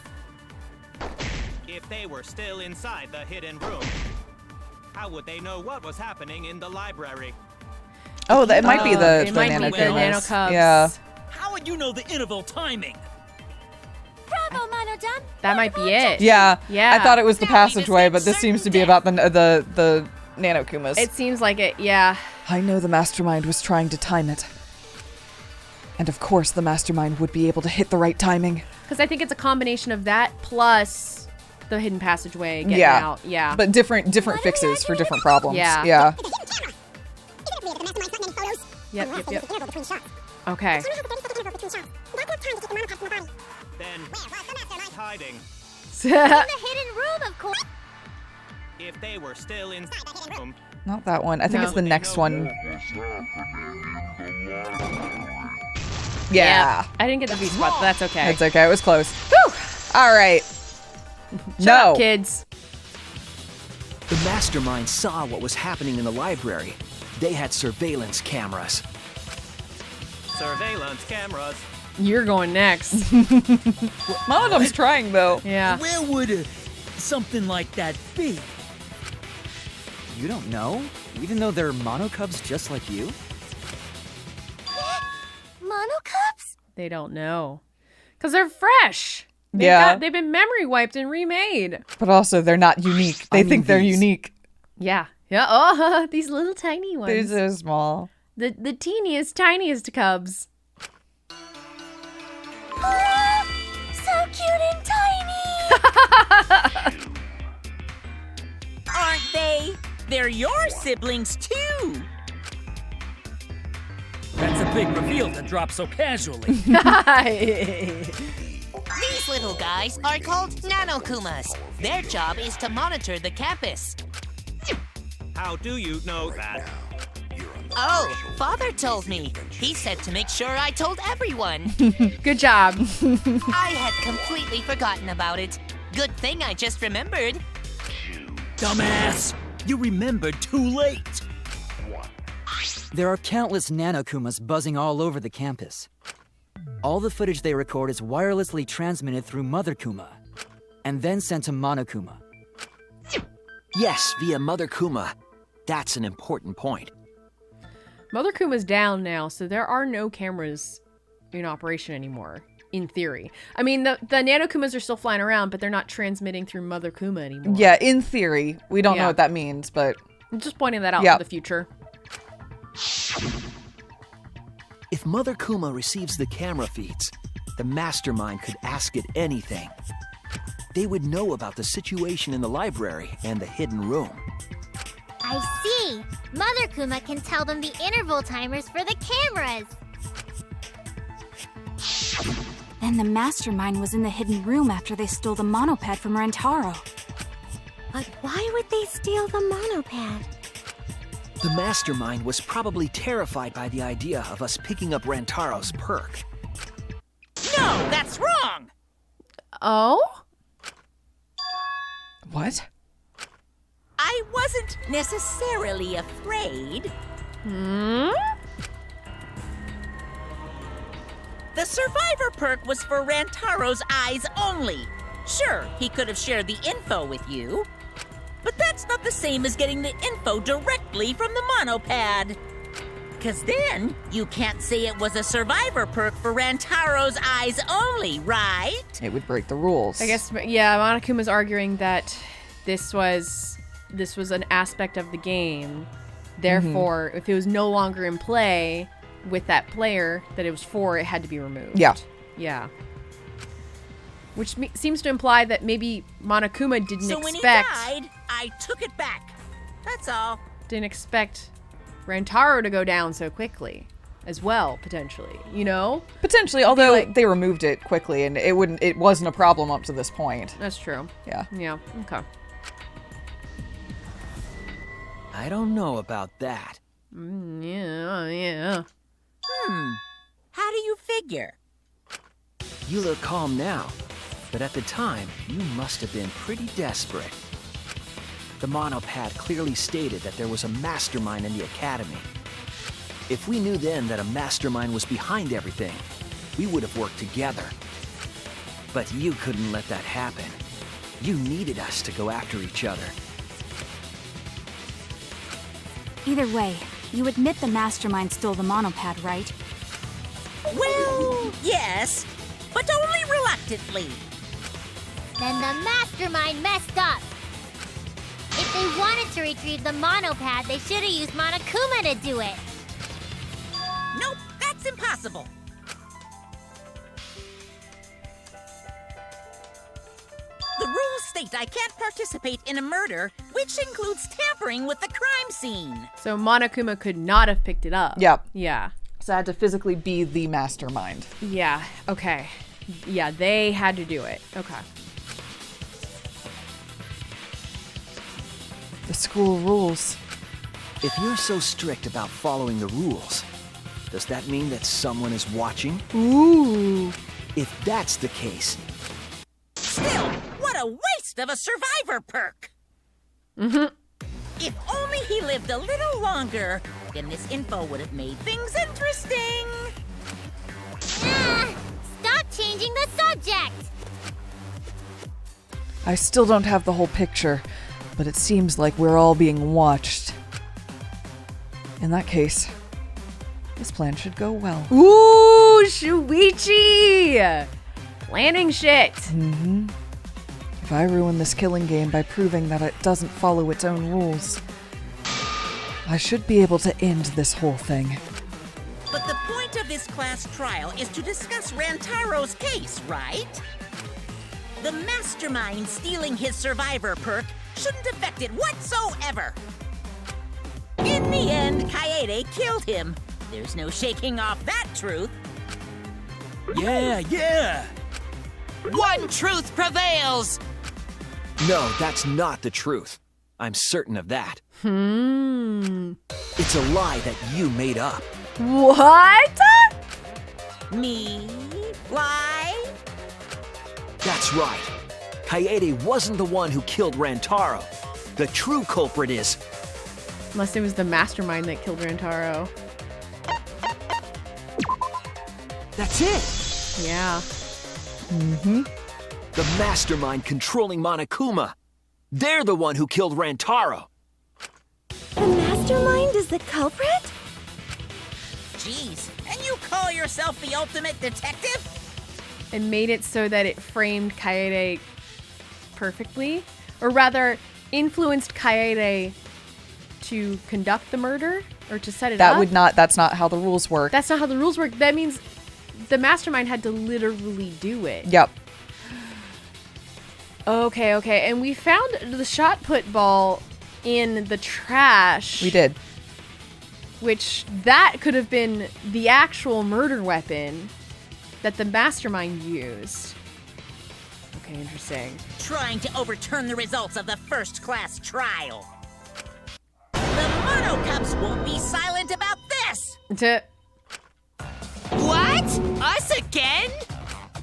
If they were still inside the hidden room, how would they know what was happening in the library? Oh, that might be the It might be the Nanokumas. Nanocubs. Yeah. How would you know the interval timing? Bravo, Mono-chan. That might be it. Yeah. Yeah. I thought it was the passageway, but this seems to be about the Nanokumas. It seems like it, yeah. I know the mastermind was trying to time it. And of course the mastermind would be able to hit the right timing. Because I think it's a combination of that plus the hidden passageway getting Yeah. out. Yeah. But different fixes for different problems. Yeah. Yeah. Yep. Okay. Then hiding. In the hidden room, of course. If they were still inside the hidden room, Not that one. I think it's the next one. Yeah. I didn't get the V spot, but that's okay. That's okay. It was close. Whew. All right. Shut up, kids. The mastermind saw what was happening in the library. They had surveillance cameras. surveillance cameras. You're going next. Monodum's trying, though. Yeah. Where would something like that be? You don't know? Even though they're monocubs just like you? Monocubs? They don't know. Because they're fresh. They've been memory wiped and remade. But also, they're not unique. They think they're unique. Yeah. Yeah. Oh, these little tiny ones. They're so small. The teeniest, tiniest cubs. So cute and tiny! Aren't they? They're your siblings, too. That's a big reveal to drop so casually. These little guys are called Nanokumas. Their job is to monitor the campus. How do you know that? Oh, Father told me. He said to make sure I told everyone. Good job. I had completely forgotten about it. Good thing I just remembered. Dumbass! You remembered too late. There are countless Nanokumas buzzing all over the campus. All the footage they record is wirelessly transmitted through Mother Kuma, and then sent to Monokuma. Yes, via Mother Kuma. That's an important point. Mother Kuma's down now, so there are no cameras in operation anymore, in theory. I mean, the Nanokumas are still flying around, but they're not transmitting through Mother Kuma anymore. Yeah, in theory. We don't know what that means, but... I'm just pointing that out for the future. If Mother Kuma receives the camera feeds, the mastermind could ask it anything. They would know about the situation in the library and the hidden room. I see. Mother Kuma can tell them the interval timers for the cameras. Then the mastermind was in the hidden room after they stole the monopad from Rentaro. But why would they steal the monopad? The mastermind was probably terrified by the idea of us picking up Rantaro's perk. No, that's wrong! Oh? What? I wasn't necessarily afraid. Hmm? The survivor perk was for Rantaro's eyes only. Sure, he could have shared the info with you, but that's not the same as getting the info directly from the monopad. Cause then, you can't say it was a survivor perk for Rantaro's eyes only, right? It would break the rules. I guess, yeah, Monokuma's arguing that this was an aspect of the game. Therefore, if it was no longer in play with that player that it was for, it had to be removed. Yeah. Yeah. Which seems to imply that maybe Monokuma didn't So expect... when he died, I took it back. That's all. Didn't expect Rantaro to go down so quickly as well, potentially, you know? Potentially, although they removed it quickly and it wasn't a problem up to this point. That's true. Yeah. Yeah, okay. I don't know about that. Yeah. How do you figure? You look calm now. But at the time, you must have been pretty desperate. The monopad clearly stated that there was a mastermind in the academy. If we knew then that a mastermind was behind everything, we would have worked together. But you couldn't let that happen. You needed us to go after each other. Either way, you admit the mastermind stole the monopad, right? Well, yes, but only reluctantly. Then the mastermind messed up. If they wanted to retrieve the monopad, they should have used Monokuma to do it. Nope, that's impossible. The rules state I can't participate in a murder, which includes tampering with the crime scene. So Monokuma could not have picked it up. Yep. Yeah. So I had to physically be the mastermind. Yeah, okay. Yeah, they had to do it. Okay. The school rules. If you're so strict about following the rules, does that mean that someone is watching? Ooh. If that's the case... Still, what a waste of a survivor perk! Mm-hmm. If only he lived a little longer, then this info would have made things interesting. Stop changing the subject! I still don't have the whole picture, but it seems like we're all being watched. In that case, this plan should go well. Ooh, Shuichi! Planning shit. Mm-hmm. If I ruin this killing game by proving that it doesn't follow its own rules, I should be able to end this whole thing. But the point of this class trial is to discuss Rantaro's case, right? The mastermind stealing his survivor perk shouldn't affect it whatsoever. In the end, Kaede killed him. There's no shaking off that truth. Yeah! One truth prevails! No, that's not the truth. I'm certain of that. It's a lie that you made up. What? Me? Lie? That's right. Kaede wasn't the one who killed Rantaro. The true culprit is... Unless it was the mastermind that killed Rantaro. That's it! Yeah. Mm-hmm. The mastermind controlling Monokuma. They're the one who killed Rantaro. The mastermind is the culprit? Jeez, and you call yourself the ultimate detective? And made it so that it framed Kaede perfectly? Or rather, influenced Kaede to conduct the murder? Or to set it up? That's not how the rules work. That's not how the rules work. That means the mastermind had to literally do it. Yep. Okay. And we found the shot put ball in the trash. We did. Which, that could have been the actual murder weapon that the mastermind used. Okay, interesting. Trying to overturn the results of the first class trial. The Mono Cups won't be silent about this! What? Us again?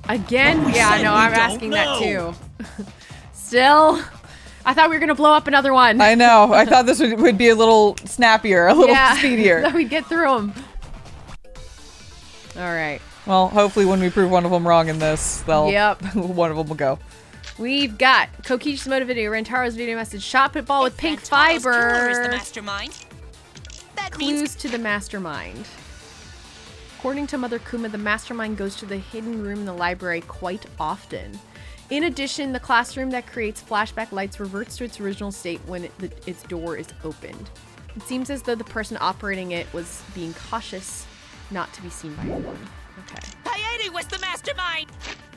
Again? Yeah, no, I'm asking that too. Still, I thought we were gonna blow up another one. I know. I thought this would be a little snappier, a little speedier. That we'd get through them. All right. Well, hopefully when we prove one of them wrong in this, they'll one of them will go. We've got Kokichi's motive video, Rantaro's video message, shot put ball with pink fiber. Is the mastermind. That Clues to the mastermind. According to Mother Kuma, the mastermind goes to the hidden room in the library quite often. In addition, the classroom that creates flashback lights reverts to its original state when its door is opened. It seems as though the person operating it was being cautious not to be seen by anyone. Okay. Kaede was the mastermind!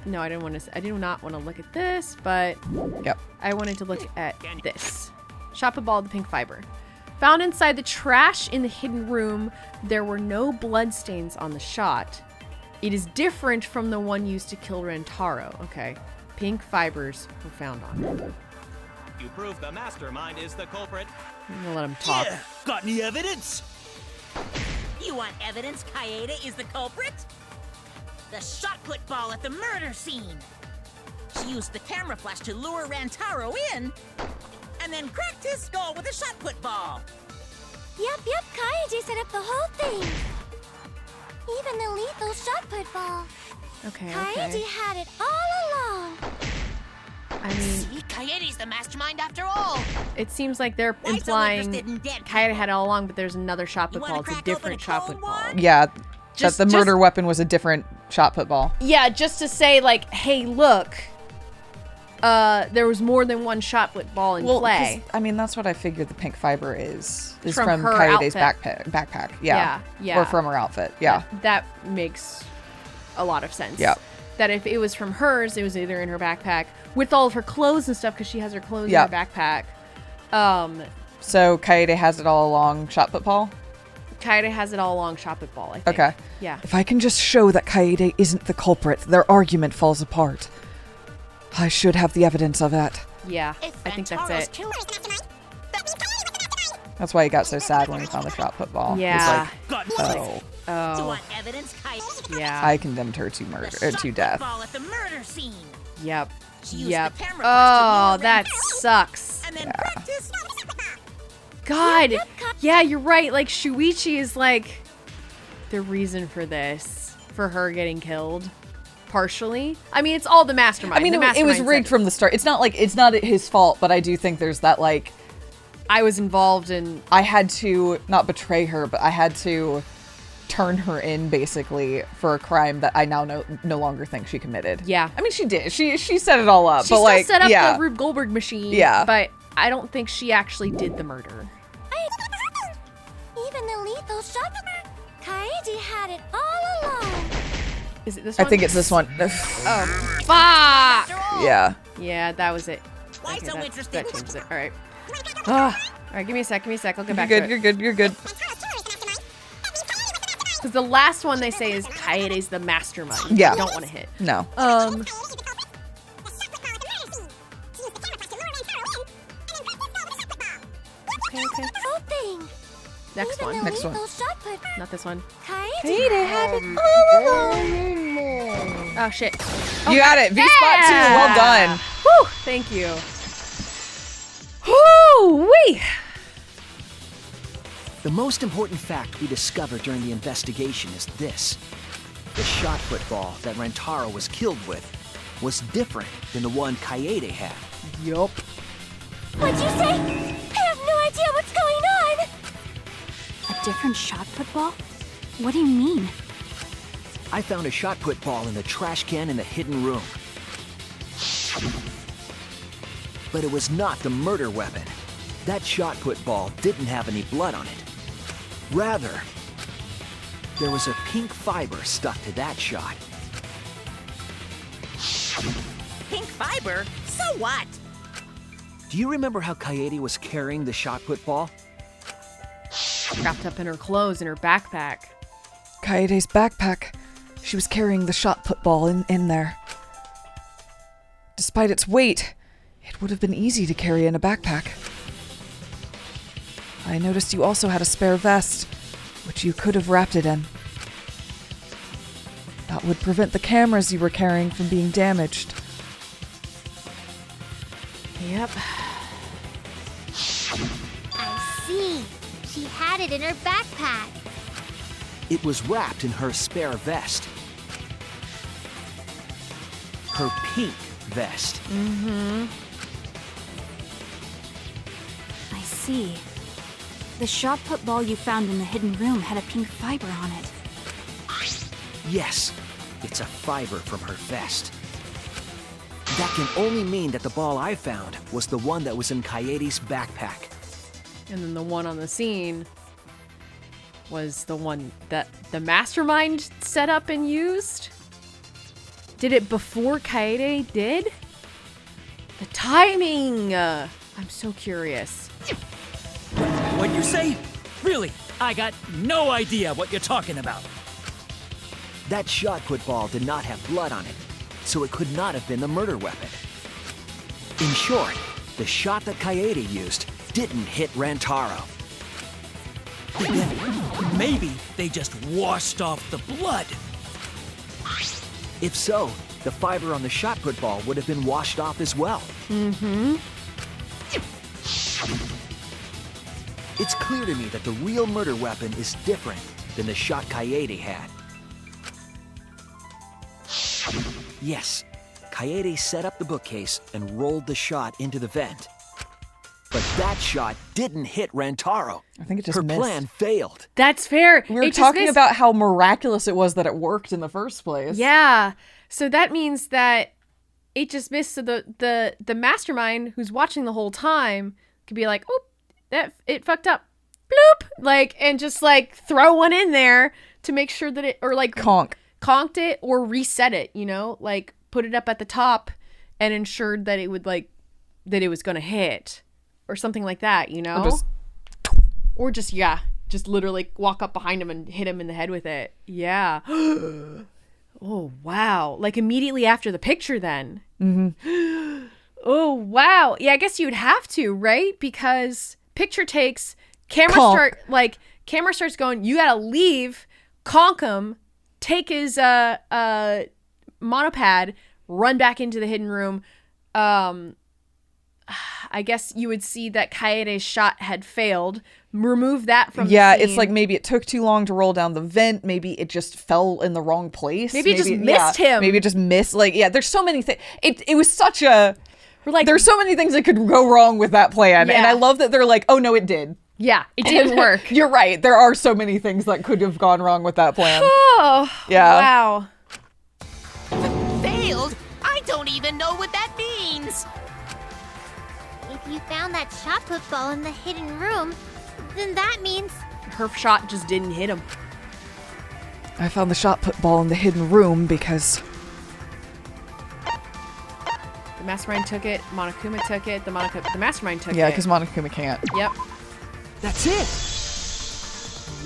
No, I do not want to look at this, but I wanted to look at this. Shot put ball with the pink fiber. Found inside the trash in the hidden room, there were no bloodstains on the shot. It is different from the one used to kill Rantaro. Okay. Pink fibers were found on it. You prove the mastermind is the culprit. I'm gonna let him talk. Yeah, got any evidence? You want evidence Kaede is the culprit? The shot put ball at the murder scene. She used the camera flash to lure Rantaro in, and then cracked his skull with a shot put ball. Yep, Kaede set up the whole thing. Even the lethal shot put ball. Okay. Kaede had it all along. I mean, See, Kaede's the mastermind after all. it seems like they're Why so implying interested in dead Kaede had it all along, but there's another shot put wanna ball. It's a crack open different a shot cold put ball. one? Yeah, Just- that the murder weapon was a different shot put ball. Yeah, just to say like, hey, look, there was more than one shot put ball in play. 'cause, I mean, that's what I figured the pink fiber is From her Kaede's outfit. backpack. Yeah. Yeah. Or from her outfit. Yeah. That makes a lot of sense. Yeah. That if it was from hers, it was either in her backpack with all of her clothes and stuff, because she has her clothes Yeah. in her backpack. So Kaede has it all along shot put ball? Kaede has it all along shot put ball, I think. Okay. Yeah. If I can just show that Kaede isn't the culprit, their argument falls apart. I should have the evidence of that. Yeah, I think that's it. That's why he got so sad when he found the shot put ball. Yeah. He's like, Do oh, you want evidence, Kaede? Yeah. I condemned her to murder, The to shot death. put ball at the murder scene. Yep. She used Yep. the camera flash to Oh, lure that Rantaro sucks. and then cracked his God. Yeah, you're right. Like, Shuichi is like the reason for this, for her getting killed. Partially. I mean, it's all the mastermind. I mean, The it was mastermind rigged said from the start. It's not his fault, but I do think there's that, like, I was involved in. I had to not betray her, but I had to turn her in basically for a crime that I now no longer think she committed. Yeah. I mean, she did. She set it all up. She but still like, set up yeah. the Rube Goldberg machine. Yeah. But I don't think she actually did the murder. Even the lethal shot. Kaede had it all along. Is it this I one? think it's this one. Oh, fuck! Yeah. Yeah, that was it. Why Okay, so that interesting? changes it. All right. All right, give me a sec. I'll get back You're to good. it. You're good. Because the last one they say is Kaede's the mastermind. Yeah. I don't want to hit. No. Okay. Whole thing. Next Even one. the Next one. lethal shot put. Not this one. Kaede had it all along. Oh, shit. You got it. V-spot 2. Well done. Whew, thank you. Whoo-wee. The most important fact we discovered during the investigation is this. The shot put ball that Rantaro was killed with was different than the one Kaede had. Yup. What'd you say? I have no idea what's going on. A different shot put ball? What do you mean? I found a shot put ball in the trash can in the hidden room. But it was not the murder weapon. That shot put ball didn't have any blood on it. Rather, there was a pink fiber stuck to that shot. Pink fiber? So what? Do you remember how Kaede was carrying the shot put ball? Wrapped up in her clothes, in her backpack. Kaede's backpack. She was carrying the shot put ball in there. Despite its weight, it would have been easy to carry in a backpack. I noticed you also had a spare vest, which you could have wrapped it in. That would prevent the cameras you were carrying from being damaged. Yep. I see. She had it in her backpack. It was wrapped in her spare vest. Her pink vest. Mm-hmm. I see. The shot put ball you found in the hidden room had a pink fiber on it. Yes, it's a fiber from her vest. That can only mean that the ball I found was the one that was in Kaede's backpack. And then the one on the scene was the one that the mastermind set up and used? Did it before Kaede did? The timing! I'm so curious. What'd you say? Really? I got no idea what you're talking about. That shot put ball did not have blood on it, so it could not have been the murder weapon. In short, the shot that Kaede used didn't hit Rantaro. Then maybe they just washed off the blood. If so, the fiber on the shot put ball would have been washed off as well. Mm-hmm. It's clear to me that the real murder weapon is different than the shot Kaede had. Yes, Kaede set up the bookcase and rolled the shot into the vent. But that shot didn't hit Rantaro. I think it just Her missed. plan failed. That's fair. We were It just talking missed. about how miraculous it was that it worked in the first place. Yeah. So that means that it just missed. So the mastermind who's watching the whole time could be like, oh, it fucked up. Bloop. Like, and just like throw one in there to make sure that it, or like conked it or reset it, you know, like put it up at the top and ensured that it would like, that it was going to hit or something like that, you know? Or just literally walk up behind him and hit him in the head with it. Yeah. Oh, wow. Like immediately after the picture then. Mm-hmm. Oh, wow. Yeah, I guess you'd have to, right? Because picture takes, camera starts going, you gotta leave, conk him, take his monopad, run back into the hidden room. I guess you would see that Kaede's shot had failed. Remove that from the scene. It's like maybe it took too long to roll down the vent. Maybe it just fell in the wrong place. Maybe it just missed him. Maybe it just missed. Like, yeah, there's so many things. It was such a... Like, there's so many things that could go wrong with that plan. Yeah. And I love that they're like, oh, no, it did. Yeah, it didn't work. You're right. There are so many things that could have gone wrong with that plan. Oh, yeah. Wow. Failed? I don't even know what that means. If you found that shot put ball in the hidden room, then that means her shot just didn't hit him. I found the shot put ball in the hidden room because the mastermind took it, Monokuma took it, the mastermind took it. Yeah, because Monokuma can't. Yep. That's it.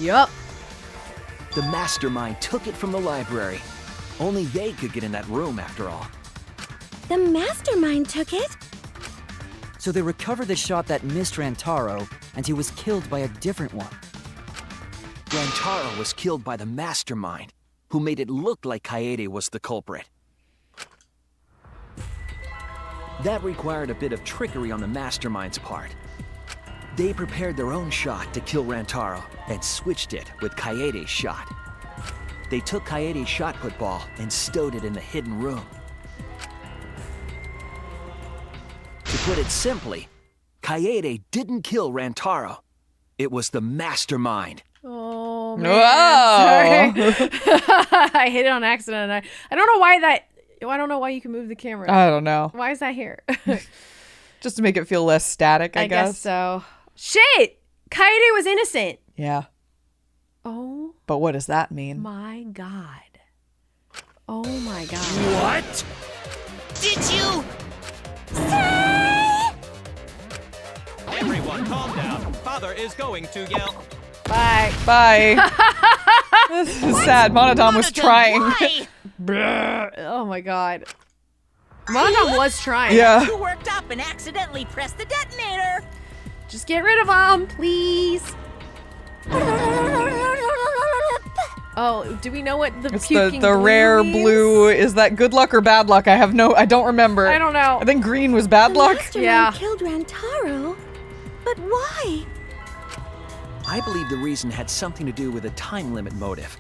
Yep. The mastermind took it from the library. Only they could get in that room after all. The mastermind took it? So they recovered the shot that missed Rantaro, and he was killed by a different one. Rantaro was killed by the mastermind, who made it look like Kaede was the culprit. That required a bit of trickery on the mastermind's part. They prepared their own shot to kill Rantaro and switched it with Kaede's shot. They took Kaede's shot put ball and stowed it in the hidden room. To put it simply, Kaede didn't kill Rantaro. It was the mastermind. Oh, man. Sorry. I hit it on accident. I don't know why that... I don't know why you can move the camera. I don't know. Why is that here? Just to make it feel less static, I guess. So. Shit! Kaede was innocent. Yeah. Oh. But what does that mean? My God. Oh my God. What? Did you say? Everyone calm down. Father is going to yell. Bye. Bye. This is sad. Monodon was trying. Oh my God. Monodon was trying. Yeah. You worked up and accidentally pressed the detonator. Just get rid of him, please. Oh, do we know what the it's puking the blue rare means? blue. Is that good luck or bad luck? I don't remember. I don't know. I think green was bad luck. Mastermind killed Rantaro, but why? I believe the reason had something to do with a time limit motive.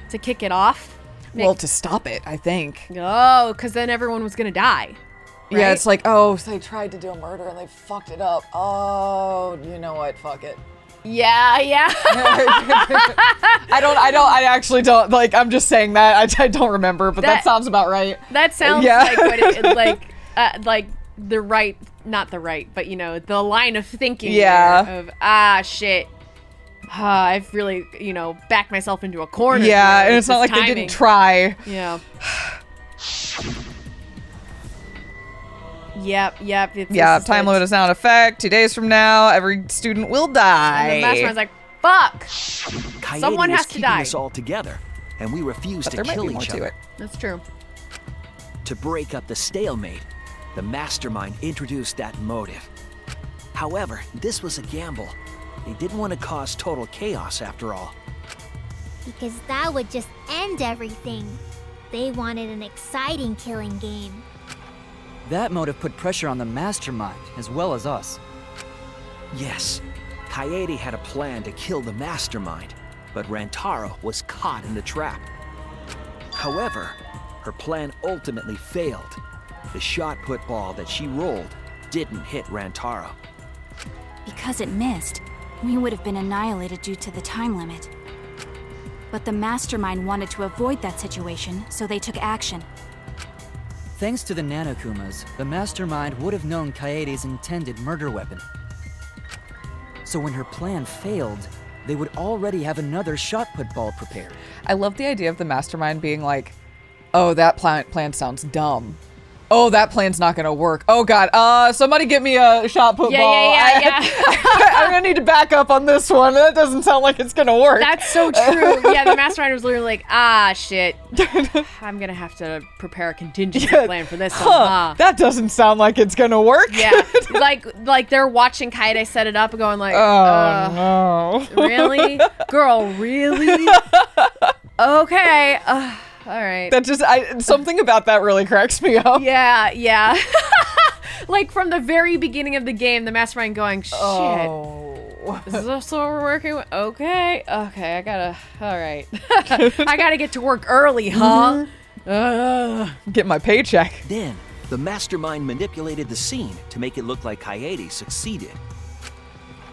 To kick it off? Well, to stop it, I think. Oh, because then everyone was gonna die. Right? Yeah, it's like, oh, so they tried to do a murder and they fucked it up. Oh, you know what? Fuck it. Yeah. I actually don't, like, I'm just saying that. I don't remember, but that sounds about right. That sounds like what it, like the right, not the right, but you know, the line of thinking there of, shit. I've really, backed myself into a corner. Yeah, and it's not like they didn't try. Yeah. Yep. Time limit is now in effect. 2 days from now, every student will die. And the mastermind's like, fuck. Kaede Someone has to keeping die. us all together, and we refused to kill each other. That's true. To break up the stalemate, the mastermind introduced that motive. However, this was a gamble. They didn't want to cause total chaos after all. Because that would just end everything. They wanted an exciting killing game. That motive put pressure on the mastermind, as well as us. Yes, Kaede had a plan to kill the mastermind, but Rantaro was caught in the trap. However, her plan ultimately failed. The shot put ball that she rolled didn't hit Rantaro. Because it missed, we would have been annihilated due to the time limit. But the mastermind wanted to avoid that situation, so they took action. Thanks to the Nanokumas, the mastermind would have known Kaede's intended murder weapon. So when her plan failed, they would already have another shot put ball prepared. I love the idea of the mastermind being like, oh, that plan sounds dumb. Oh, that plan's not gonna work. Oh God, somebody get me a shot put ball. Yeah. I'm gonna need to back up on this one. That doesn't sound like it's gonna work. That's so true. Yeah, the mastermind was literally like, shit. I'm gonna have to prepare a contingency plan for this one. That doesn't sound like it's gonna work. Yeah, like they're watching Kaede set it up and going like, oh no. Really? Girl, really? Okay. All right. That just something about that really cracks me up. Yeah. Like from the very beginning of the game, the mastermind going, shit. Oh. Is this what we're working with? Okay, all right. I gotta get to work early, huh? Get my paycheck. Then, the mastermind manipulated the scene to make it look like Kaede succeeded.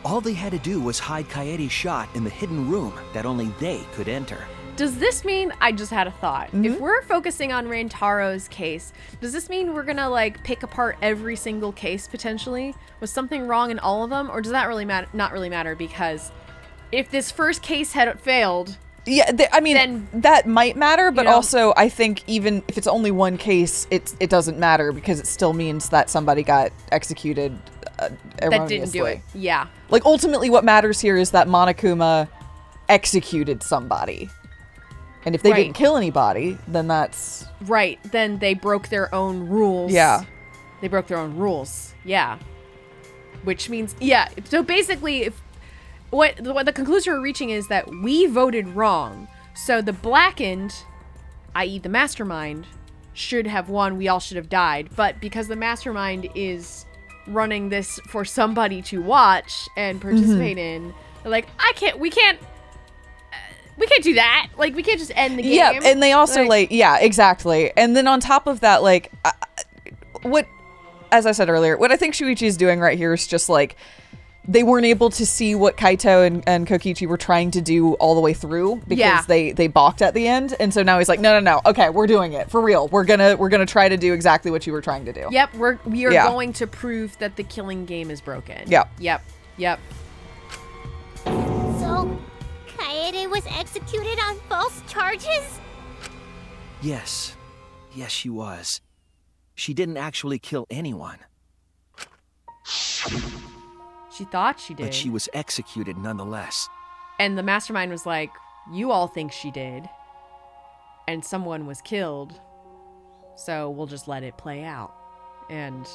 All they had to do was hide Kaede's shot in the hidden room that only they could enter. Does this mean, I just had a thought, if we're focusing on Rantaro's case, does this mean we're gonna like pick apart every single case potentially? Was something wrong in all of them? Or does that really not really matter? Because if this first case had failed, yeah, then that might matter, but also I think even if it's only one case, it doesn't matter because it still means that somebody got executed erroneously. That didn't do it. Yeah. Like ultimately what matters here is that Monokuma executed somebody. And if they didn't kill anybody, then that's... Right, then they broke their own rules. Yeah. They broke their own rules. Yeah. Which means, yeah, so basically, if what the conclusion we're reaching is that we voted wrong. So the blackened, i.e. the mastermind, should have won. We all should have died. But because the mastermind is running this for somebody to watch and participate in, they're like, we can't do that. Like, we can't just end the game. Yeah, and they also, yeah, exactly. And then on top of that, like, as I said earlier, what I think Shuichi is doing right here is just, like, they weren't able to see what Kaito and Kokichi were trying to do all the way through because they balked at the end. And so now he's like, no. Okay, we're doing it. For real. We're gonna try to do exactly what you were trying to do. Yep, we are going to prove that the killing game is broken. Yep. So... Kaede was executed on false charges? Yes, she was. She didn't actually kill anyone. She thought she did. But she was executed nonetheless. And the mastermind was like, you all think she did. And someone was killed. So we'll just let it play out. And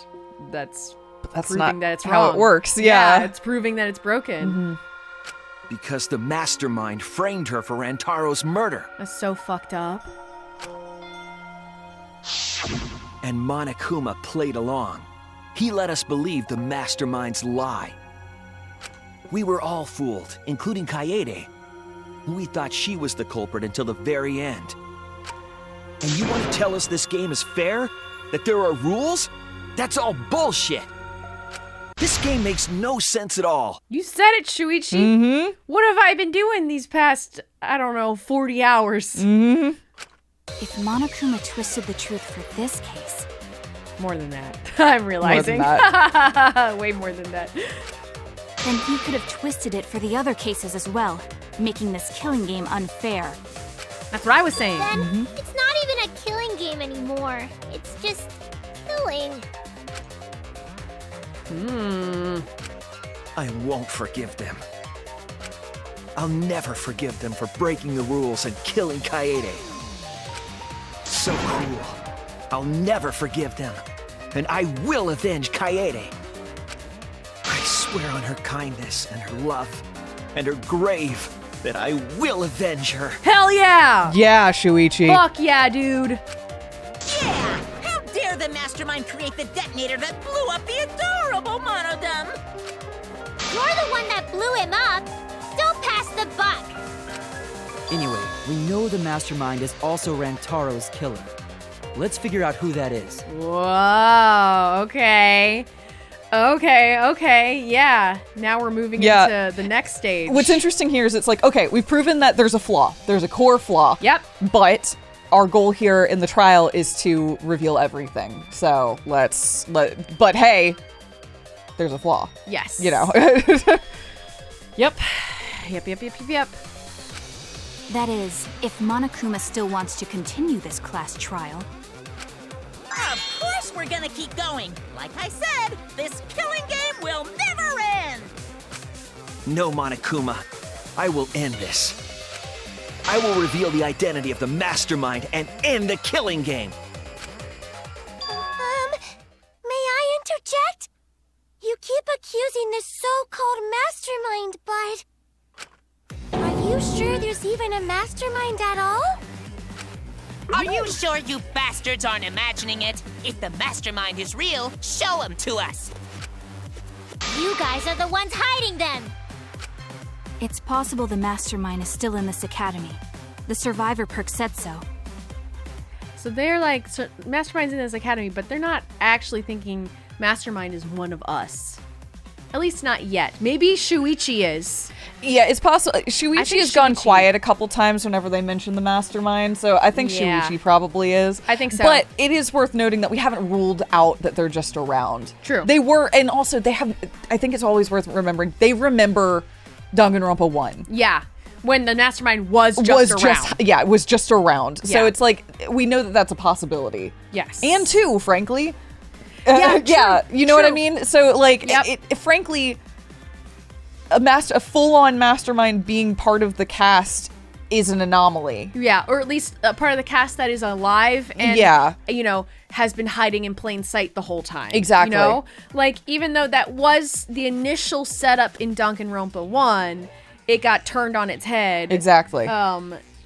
that's proving not that it's how wrong. it works. Yeah. It's proving that it's broken. Because the mastermind framed her for Rantaro's murder. That's so fucked up. And Monokuma played along. He let us believe the mastermind's lie. We were all fooled, including Kaede. We thought she was the culprit until the very end. And you want to tell us this game is fair? That there are rules? That's all bullshit! This game makes no sense at all. You said it, Shuichi. What have I been doing these past, 40 hours? If Monokuma twisted the truth for this case... More than that. I'm realizing. More than that. Way more than that. Then he could have twisted it for the other cases as well, making this killing game unfair. That's what I was saying. Then it's not even a killing game anymore. It's just killing. I won't forgive them. I'll never forgive them for breaking the rules and killing Kaede. So cruel. I'll never forgive them. And I will avenge Kaede. I swear on her kindness and her love and her grave that I will avenge her. Hell yeah! Yeah, Shuichi. Fuck yeah, dude. Yeah! How dare the mastermind create the detonator that blew up the adorable Monodum? You're the one that blew him up. Don't pass the buck. Anyway, we know the mastermind is also Rantaro's killer. Let's figure out who that is. Whoa, okay. Okay, yeah. Now we're moving into the next stage. What's interesting here is it's like, okay, we've proven that there's a flaw. There's a core flaw. Yep. But our goal here in the trial is to reveal everything. So but hey, there's a flaw. Yes. You know. Yep. That is, if Monokuma still wants to continue this class trial. Of course we're gonna keep going. Like I said, this killing game will never end. No, Monokuma. I will end this. I will reveal the identity of the mastermind and end the killing game. May I interject? You keep accusing this so-called mastermind, but... Are you sure there's even a mastermind at all? Are you sure you bastards aren't imagining it? If the mastermind is real, show him to us. You guys are the ones hiding them. It's possible the mastermind is still in this academy. The survivor perk said so. So they're like, mastermind's in this academy, but they're not actually thinking mastermind is one of us. At least not yet. Maybe Shuichi is. Yeah, it's possible. Shuichi has gone quiet a couple times whenever they mention the mastermind, so I think Shuichi probably is. I think so. But it is worth noting that we haven't ruled out that they're just around. True. They were, and also they have, I think it's always worth remembering, they remember Danganronpa 1. Yeah. When the mastermind was just around. It was just around. Yeah. So it's like, we know that that's a possibility. Yes. And 2, frankly. Yeah, true, you know what I mean? So like, frankly, a full-on mastermind being part of the cast is an anomaly. Yeah, or at least a part of the cast that is alive and, you know, has been hiding in plain sight the whole time. Exactly. You know? Like, even though that was the initial setup in Danganronpa 1, it got turned on its head. Exactly.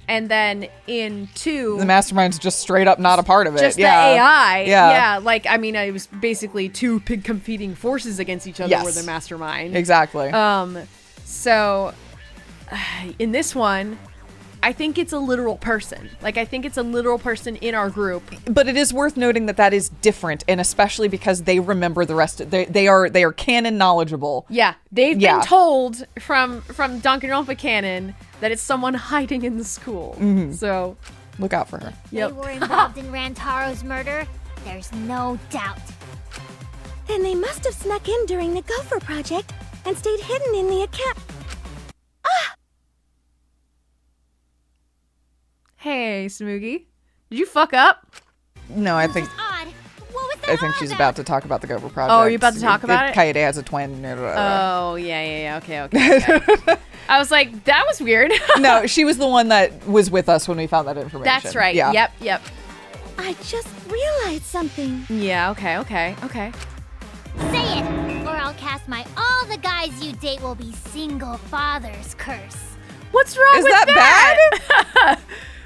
And then in 2... The mastermind's just straight up not a part of it. Just the AI. Yeah. Like, I mean, it was basically two competing forces against each other were the mastermind. Exactly. So, in this one, I think it's a literal person. Like, I think it's a literal person in our group. But it is worth noting that that is different, and especially because they remember the rest of they are canon knowledgeable. Yeah, they've been told from Danganronpa canon that it's someone hiding in the school. Mm-hmm. So look out for her. They were involved in Rantaro's murder. There's no doubt. Then they must have snuck in during the Gopher Project and stayed hidden in the academy. Hey, Smoogie. Did you fuck up? No, I think Odd. What was that I think she's about to talk about the Gopher Project. Oh, you're about to talk about it? Kaede has a twin. Oh, yeah. Okay. I was like, that was weird. No, she was the one that was with us when we found that information. That's right. Yeah. Yep. I just realized something. Yeah, okay. Say it, or I'll cast my all the guys you date will be single fathers curse. What's wrong with that?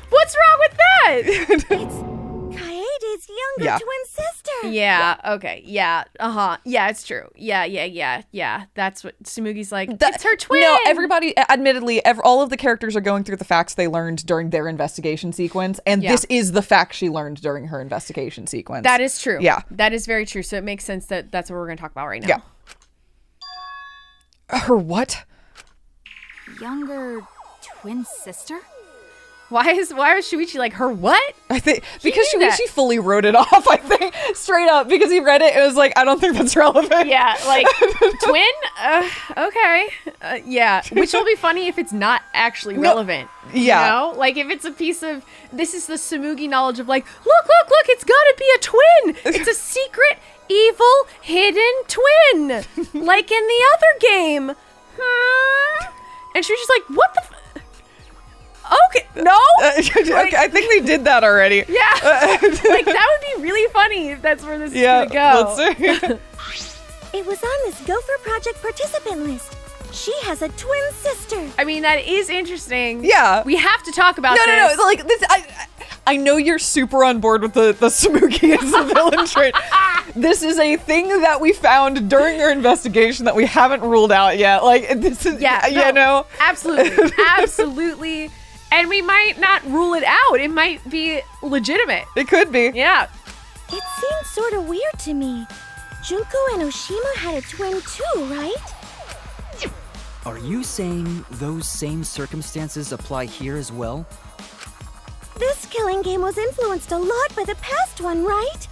What's wrong with that? It's Kaede's younger twin sister. Yeah, okay. Yeah, Yeah, it's true. Yeah. That's what Sumugi's like. It's her twin. No, everybody, admittedly, all of the characters are going through the facts they learned during their investigation sequence, and this is the fact she learned during her investigation sequence. That is true. Yeah. That is very true. So it makes sense that that's what we're going to talk about right now. Yeah. Her what? Younger twin sister? Why is Shuichi like, her what? I think because Shuichi fully wrote it off, I think, straight up, because he read it and was like, I don't think that's relevant. Yeah, like, twin? Okay. Yeah, which will be funny if it's not actually relevant. Yeah. You know? Like, if it's a piece of, this is the Sumugi knowledge of like, look, it's gotta be a twin. It's a secret, evil, hidden twin. Like in the other game. And Shuichi's like, what the okay, no? Okay, I think they did that already. Yeah. Like, that would be really funny if that's where this is gonna go. Let's see. It was on this Gopher Project participant list. She has a twin sister. I mean, that is interesting. Yeah. We have to talk about this. No. Like this, I know you're super on board with the Smooky as the villain trait. This is a thing that we found during our investigation that we haven't ruled out yet. Like this is, you know, absolutely, absolutely. And we might not rule it out. It might be legitimate. It could be. Yeah. It seems sort of weird to me. Junko and Oshima had a twin too, right? Are you saying those same circumstances apply here as well? This killing game was influenced a lot by the past one, right?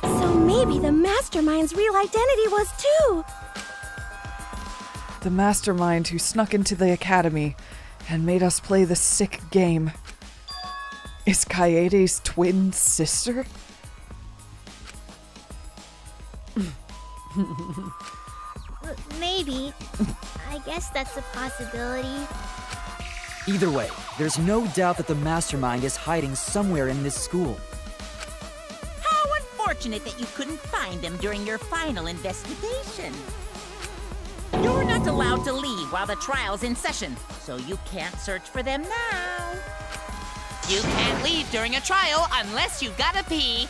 So maybe the mastermind's real identity was too. The mastermind who snuck into the academy and made us play the sick game is Kaede's twin sister? Maybe. I guess that's a possibility. Either way, there's no doubt that the mastermind is hiding somewhere in this school. How unfortunate that you couldn't find them during your final investigation. You're not allowed to leave while the trial's in session, so you can't search for them now. You can't leave during a trial unless you gotta pee.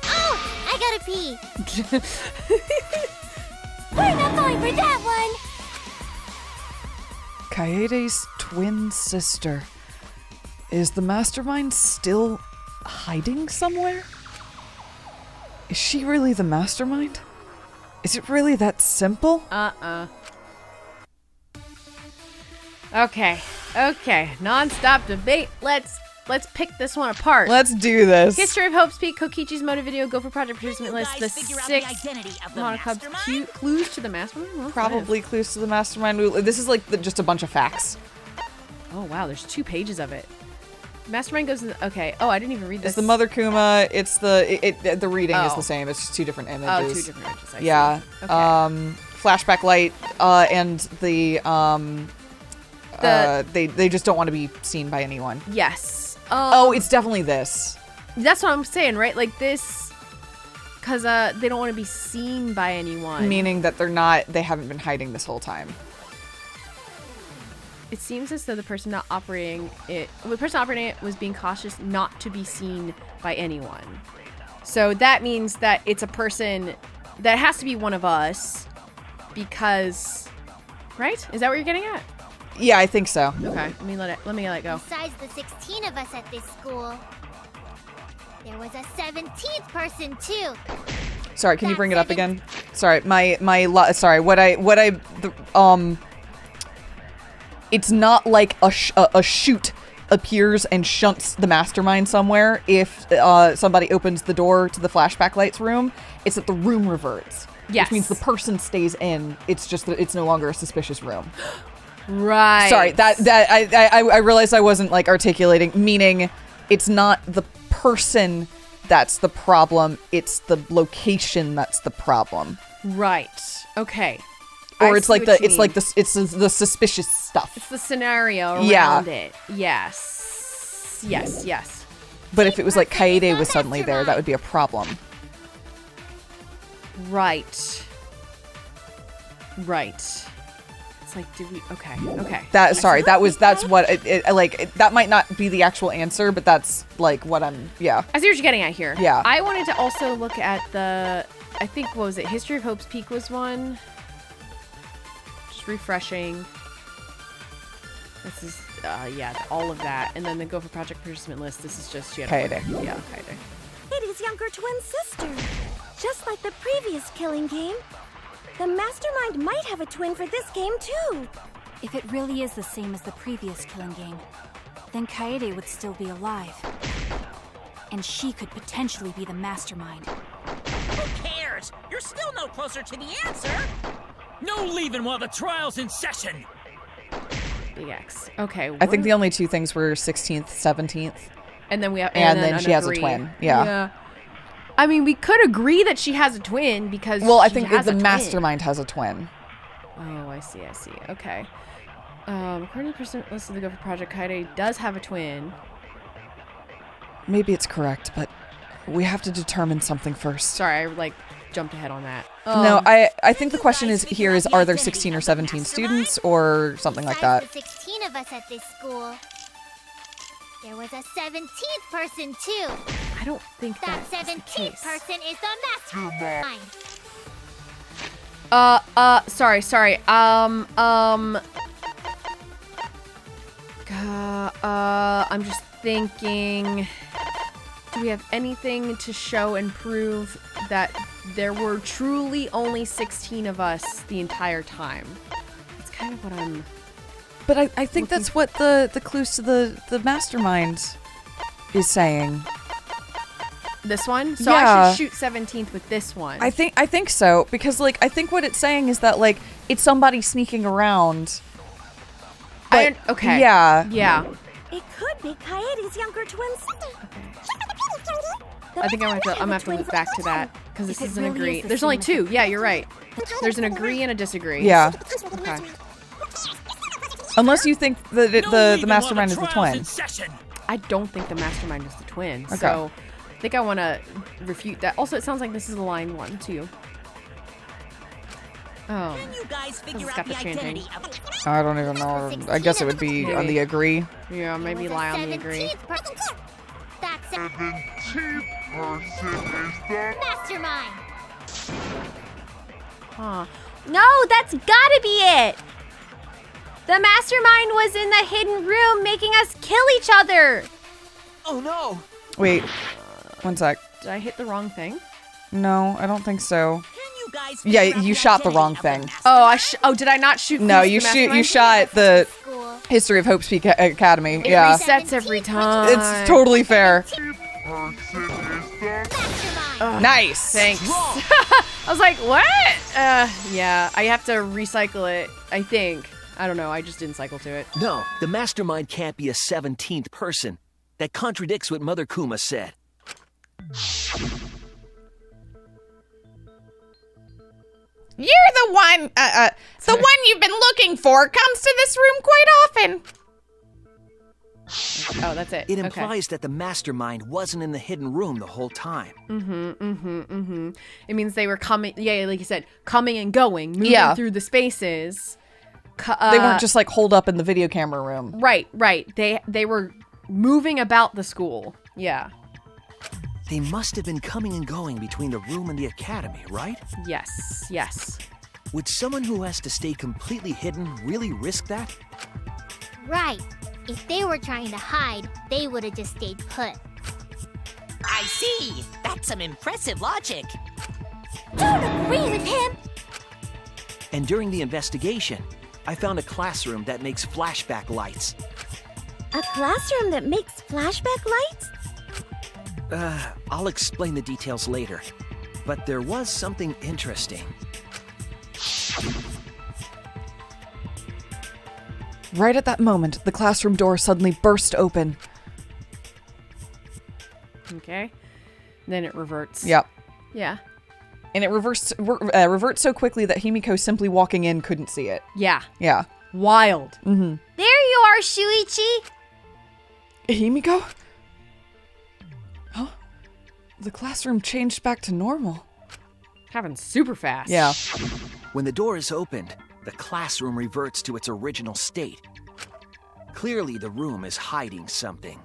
Oh, I gotta pee. We're not going for that one. Kaede's twin sister. Is the mastermind still hiding somewhere? Is she really the mastermind? Is it really that simple? Okay. Non-stop debate. Let's pick this one apart. Let's do this. History of Hope's Peak, Kokichi's motive video, Go for Project participant list, the figure out 6 the identity of the Monocub's clues to the mastermind? Well, Probably clues to the mastermind. This is like just a bunch of facts. Oh wow, there's 2 pages of it. Mastermind goes in the, okay. Oh, I didn't even read this. It's the Mother Kuma. It's the reading is the same. It's just 2 different images. Oh, 2 different images. I yeah. see. Okay. Flashback light and they just don't want to be seen by anyone. Yes. Oh, it's definitely this. That's what I'm saying, right? Like this, because they don't want to be seen by anyone. Meaning that they haven't been hiding this whole time. It seems as though the person operating it was being cautious not to be seen by anyone. So that means that it's a person that has to be one of us because, right? Is that what you're getting at? Yeah, I think so. Okay, let me let it go. Besides the 16 of us at this school, there was a 17th person too. Sorry, can you bring it up again? Sorry, it's not like a chute appears and shunts the mastermind somewhere if somebody opens the door to the flashback lights room. It's that the room reverts. Yes. Which means the person stays in. It's just that it's no longer a suspicious room. Right. Sorry, I realized I wasn't like articulating, meaning it's not the person that's the problem, it's the location that's the problem. Right. Okay. Or it's the suspicious stuff. It's the scenario around it. Yes. But if it was like Kaede was suddenly there, that would be a problem. Right. It's like, did we? Okay. That's what that might not be the actual answer, but that's like what I'm. Yeah. I see what you're getting at here. Yeah. I wanted to also look at I think, what was it? History of Hope's Peak was one. Just refreshing. This is, all of that. And then the Go for Project participant list. This is just, Kaede. Yeah, Kaede. Katie's younger twin sister. Just like the previous killing game. The mastermind might have a twin for this game, too. If it really is the same as the previous killing game, then Kaede would still be alive. And she could potentially be the mastermind. Who cares? You're still no closer to the answer. No leaving while the trial's in session. Big X. Okay. I think the only 2 things were 16th, 17th. And then we have, and then she has a twin. Yeah. I mean, we could agree that she has a twin because I think the mastermind has a twin. Oh, I see. Okay. According to the person listed to Go for Project, Kaede does have a twin. Maybe it's correct, but we have to determine something first. Sorry, I jumped ahead on that. No, I think the question is are there 16 or 17 students or something like that? Besides the 16 of us at this school, there was a 17th person too. I don't think That that's 17th person is the mastermind. Sorry. I'm just thinking, do we have anything to show and prove that there were truly only 16 of us the entire time? That's kind of what I'm... But I think that's what the clues to the mastermind is saying. This one? So Yeah. I should shoot 17th with this one. I think so, because like I think what it's saying is that like it's somebody sneaking around. But, okay. Yeah. Yeah. It could be Kaede's younger twin sister. I think I'm gonna have to loop back to that because this If it is an really agree. is the There's only same two. Yeah, you're right. There's an agree and a disagree. Yeah. Okay. Unless you think that the mastermind is the twin. I don't think the mastermind is the twin. Okay. So I think I want to refute that. Also, it sounds like this is a line one too. Oh. Can you guys figure got out the the changing. identity of I don't even know. I guess it would be on the agree. Yeah, maybe lie on the agree. That 17th person is the mastermind. Huh. No, that's gotta be it. The mastermind was in the hidden room making us kill each other. Oh no! Wait, one sec. Did I hit the wrong thing? No, I don't think so. you guys Yeah, figure out you the shot the identity wrong of thing. Oh, did I not shoot? No, Clues you to the shot the History of Hope Peak Academy. It Yeah, resets every time. it's totally fair. Nice. Thanks. I was like, what? Yeah, I have to recycle it, I think. I don't know, I just didn't cycle to it. No, the mastermind can't be a 17th person. That contradicts what Mother Kuma said. You're the one, the one you've been looking for comes to this room quite often. Oh, that's it. It Okay. implies that the mastermind wasn't in the hidden room the whole time. It means they were coming, yeah, like you said, coming and going, moving Yeah. through the spaces. They weren't just like holed up in the video camera room. Right. They were moving about the school. Yeah. They must have been coming and going between the room and the academy, right? Yes. Would someone who has to stay completely hidden really risk that? Right. If they were trying to hide, they would have just stayed put. I see. That's some impressive logic. Don't agree with him. And during the investigation, I found a classroom that makes flashback lights. A classroom that makes flashback lights? I'll explain the details later. But there was something interesting. Right at that moment, the classroom door suddenly burst open. Okay. Then it reverts. Yep. Yeah. And it reverts so quickly that Himiko simply walking in couldn't see it. Yeah. Yeah. Wild. Mm-hmm. There you are, Shuichi. Himiko? Huh? The classroom changed back to normal. Happened super fast. Yeah. When the door is opened, the classroom reverts to its original state. Clearly, the room is hiding something.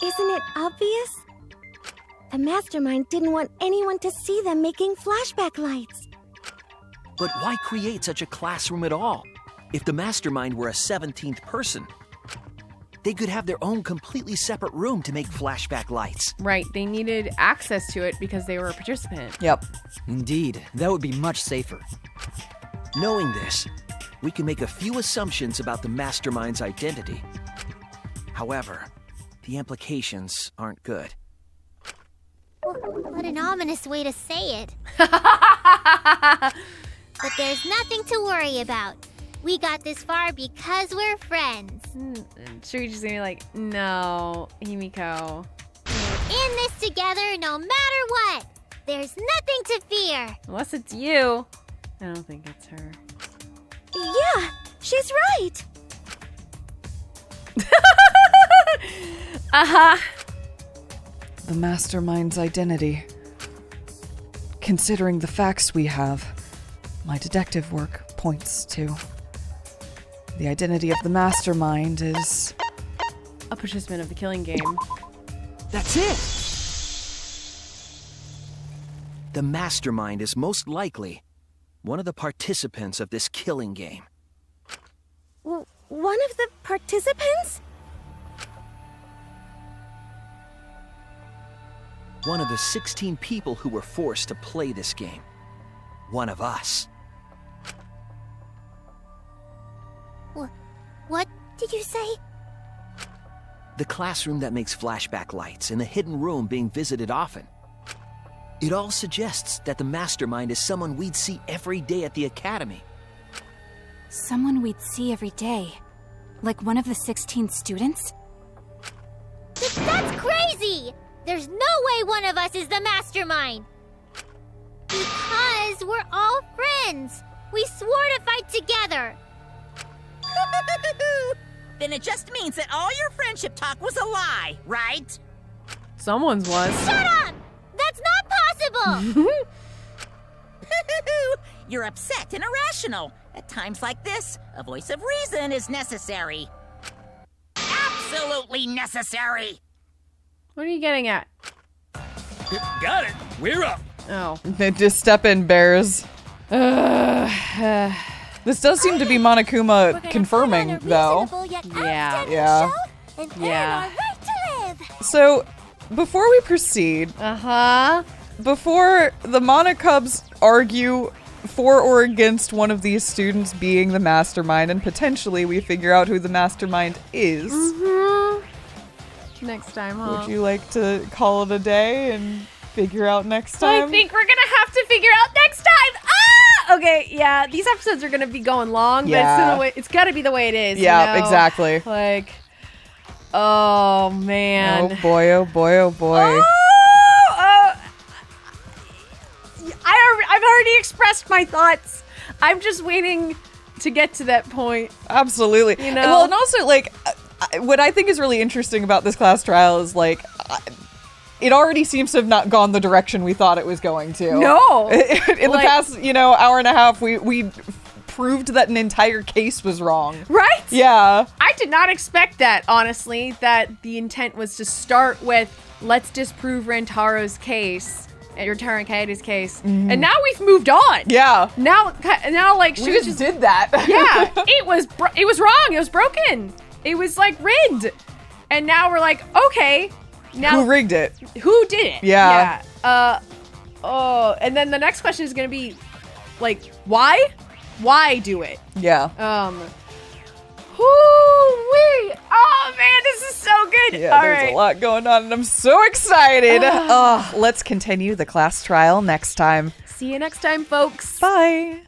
Isn't it obvious? The mastermind didn't want anyone to see them making flashback lights. But why create such a classroom at all? If the mastermind were a 17th person, they could have their own completely separate room to make flashback lights. Right. They needed access to it because they were a participant. Yep. Indeed, that would be much safer. Knowing this, we can make a few assumptions about the mastermind's identity. However, the implications aren't good. What an ominous way to say it. But there's nothing to worry about. We got this far because we're friends. Shuichi's gonna be like, no, Himiko. We're in this together no matter what. There's nothing to fear. Unless it's you. I don't think it's her. Yeah, she's right. Uh-huh. The mastermind's identity. considering the facts we have, my detective work points to the identity of the mastermind is a participant of the killing game. That's it! The mastermind is most likely one of the participants of this killing game. One of the participants? One of the 16 people who were forced to play this game. One of us. What did you say? The classroom that makes flashback lights and the hidden room being visited often. It all suggests that the mastermind is someone we'd see every day at the academy. Someone we'd see every day. Like one of the 16 students? That's crazy! There's no way one of us is the mastermind! Because we're all friends! We swore to fight together! Then it just means that all your friendship talk was a lie, right? Someone's was. Shut up! That's not possible! You're upset and irrational. At times like this, a voice of reason is necessary. Absolutely necessary! What are you getting at? Got it. We're up. Oh. Just step in, bears. This does seem to be Monokuma confirming, though. Yeah. Yeah. So, before we proceed, before the Monokubs argue for or against one of these students being the mastermind, and potentially we figure out who the mastermind is. Next time, huh? Would you like to call it a day and figure out next time? I think we're gonna have to figure out next time. Ah! Okay, yeah, these episodes are gonna be going long, but it's gotta be the way it is. Yeah, you know? exactly. Like, oh man. Oh boy, oh boy, oh boy. I've already expressed my thoughts. I'm just waiting to get to that point. Absolutely. You know? Well, and also, like, what I think is really interesting about this class trial is, like, it already seems to have not gone the direction we thought it was going to. No! In the past, hour and a half, we proved that an entire case was wrong. Right? Yeah. I did not expect that, honestly, that the intent was to start with, let's disprove Rantaro's case. Rantaro and Kaede's case. Mm-hmm. And now we've moved on. Yeah. Now like, we just did that. Yeah. It was wrong. It was broken. It was, like, rigged. And now we're like, okay. Now, who rigged it? Who did it? Yeah. And then the next question is going to be, like, why? Why do it? Yeah. Whoo-wee! Oh, man, this is so good. Yeah, there's a lot going on, and I'm so excited. Let's continue the class trial next time. See you next time, folks. Bye.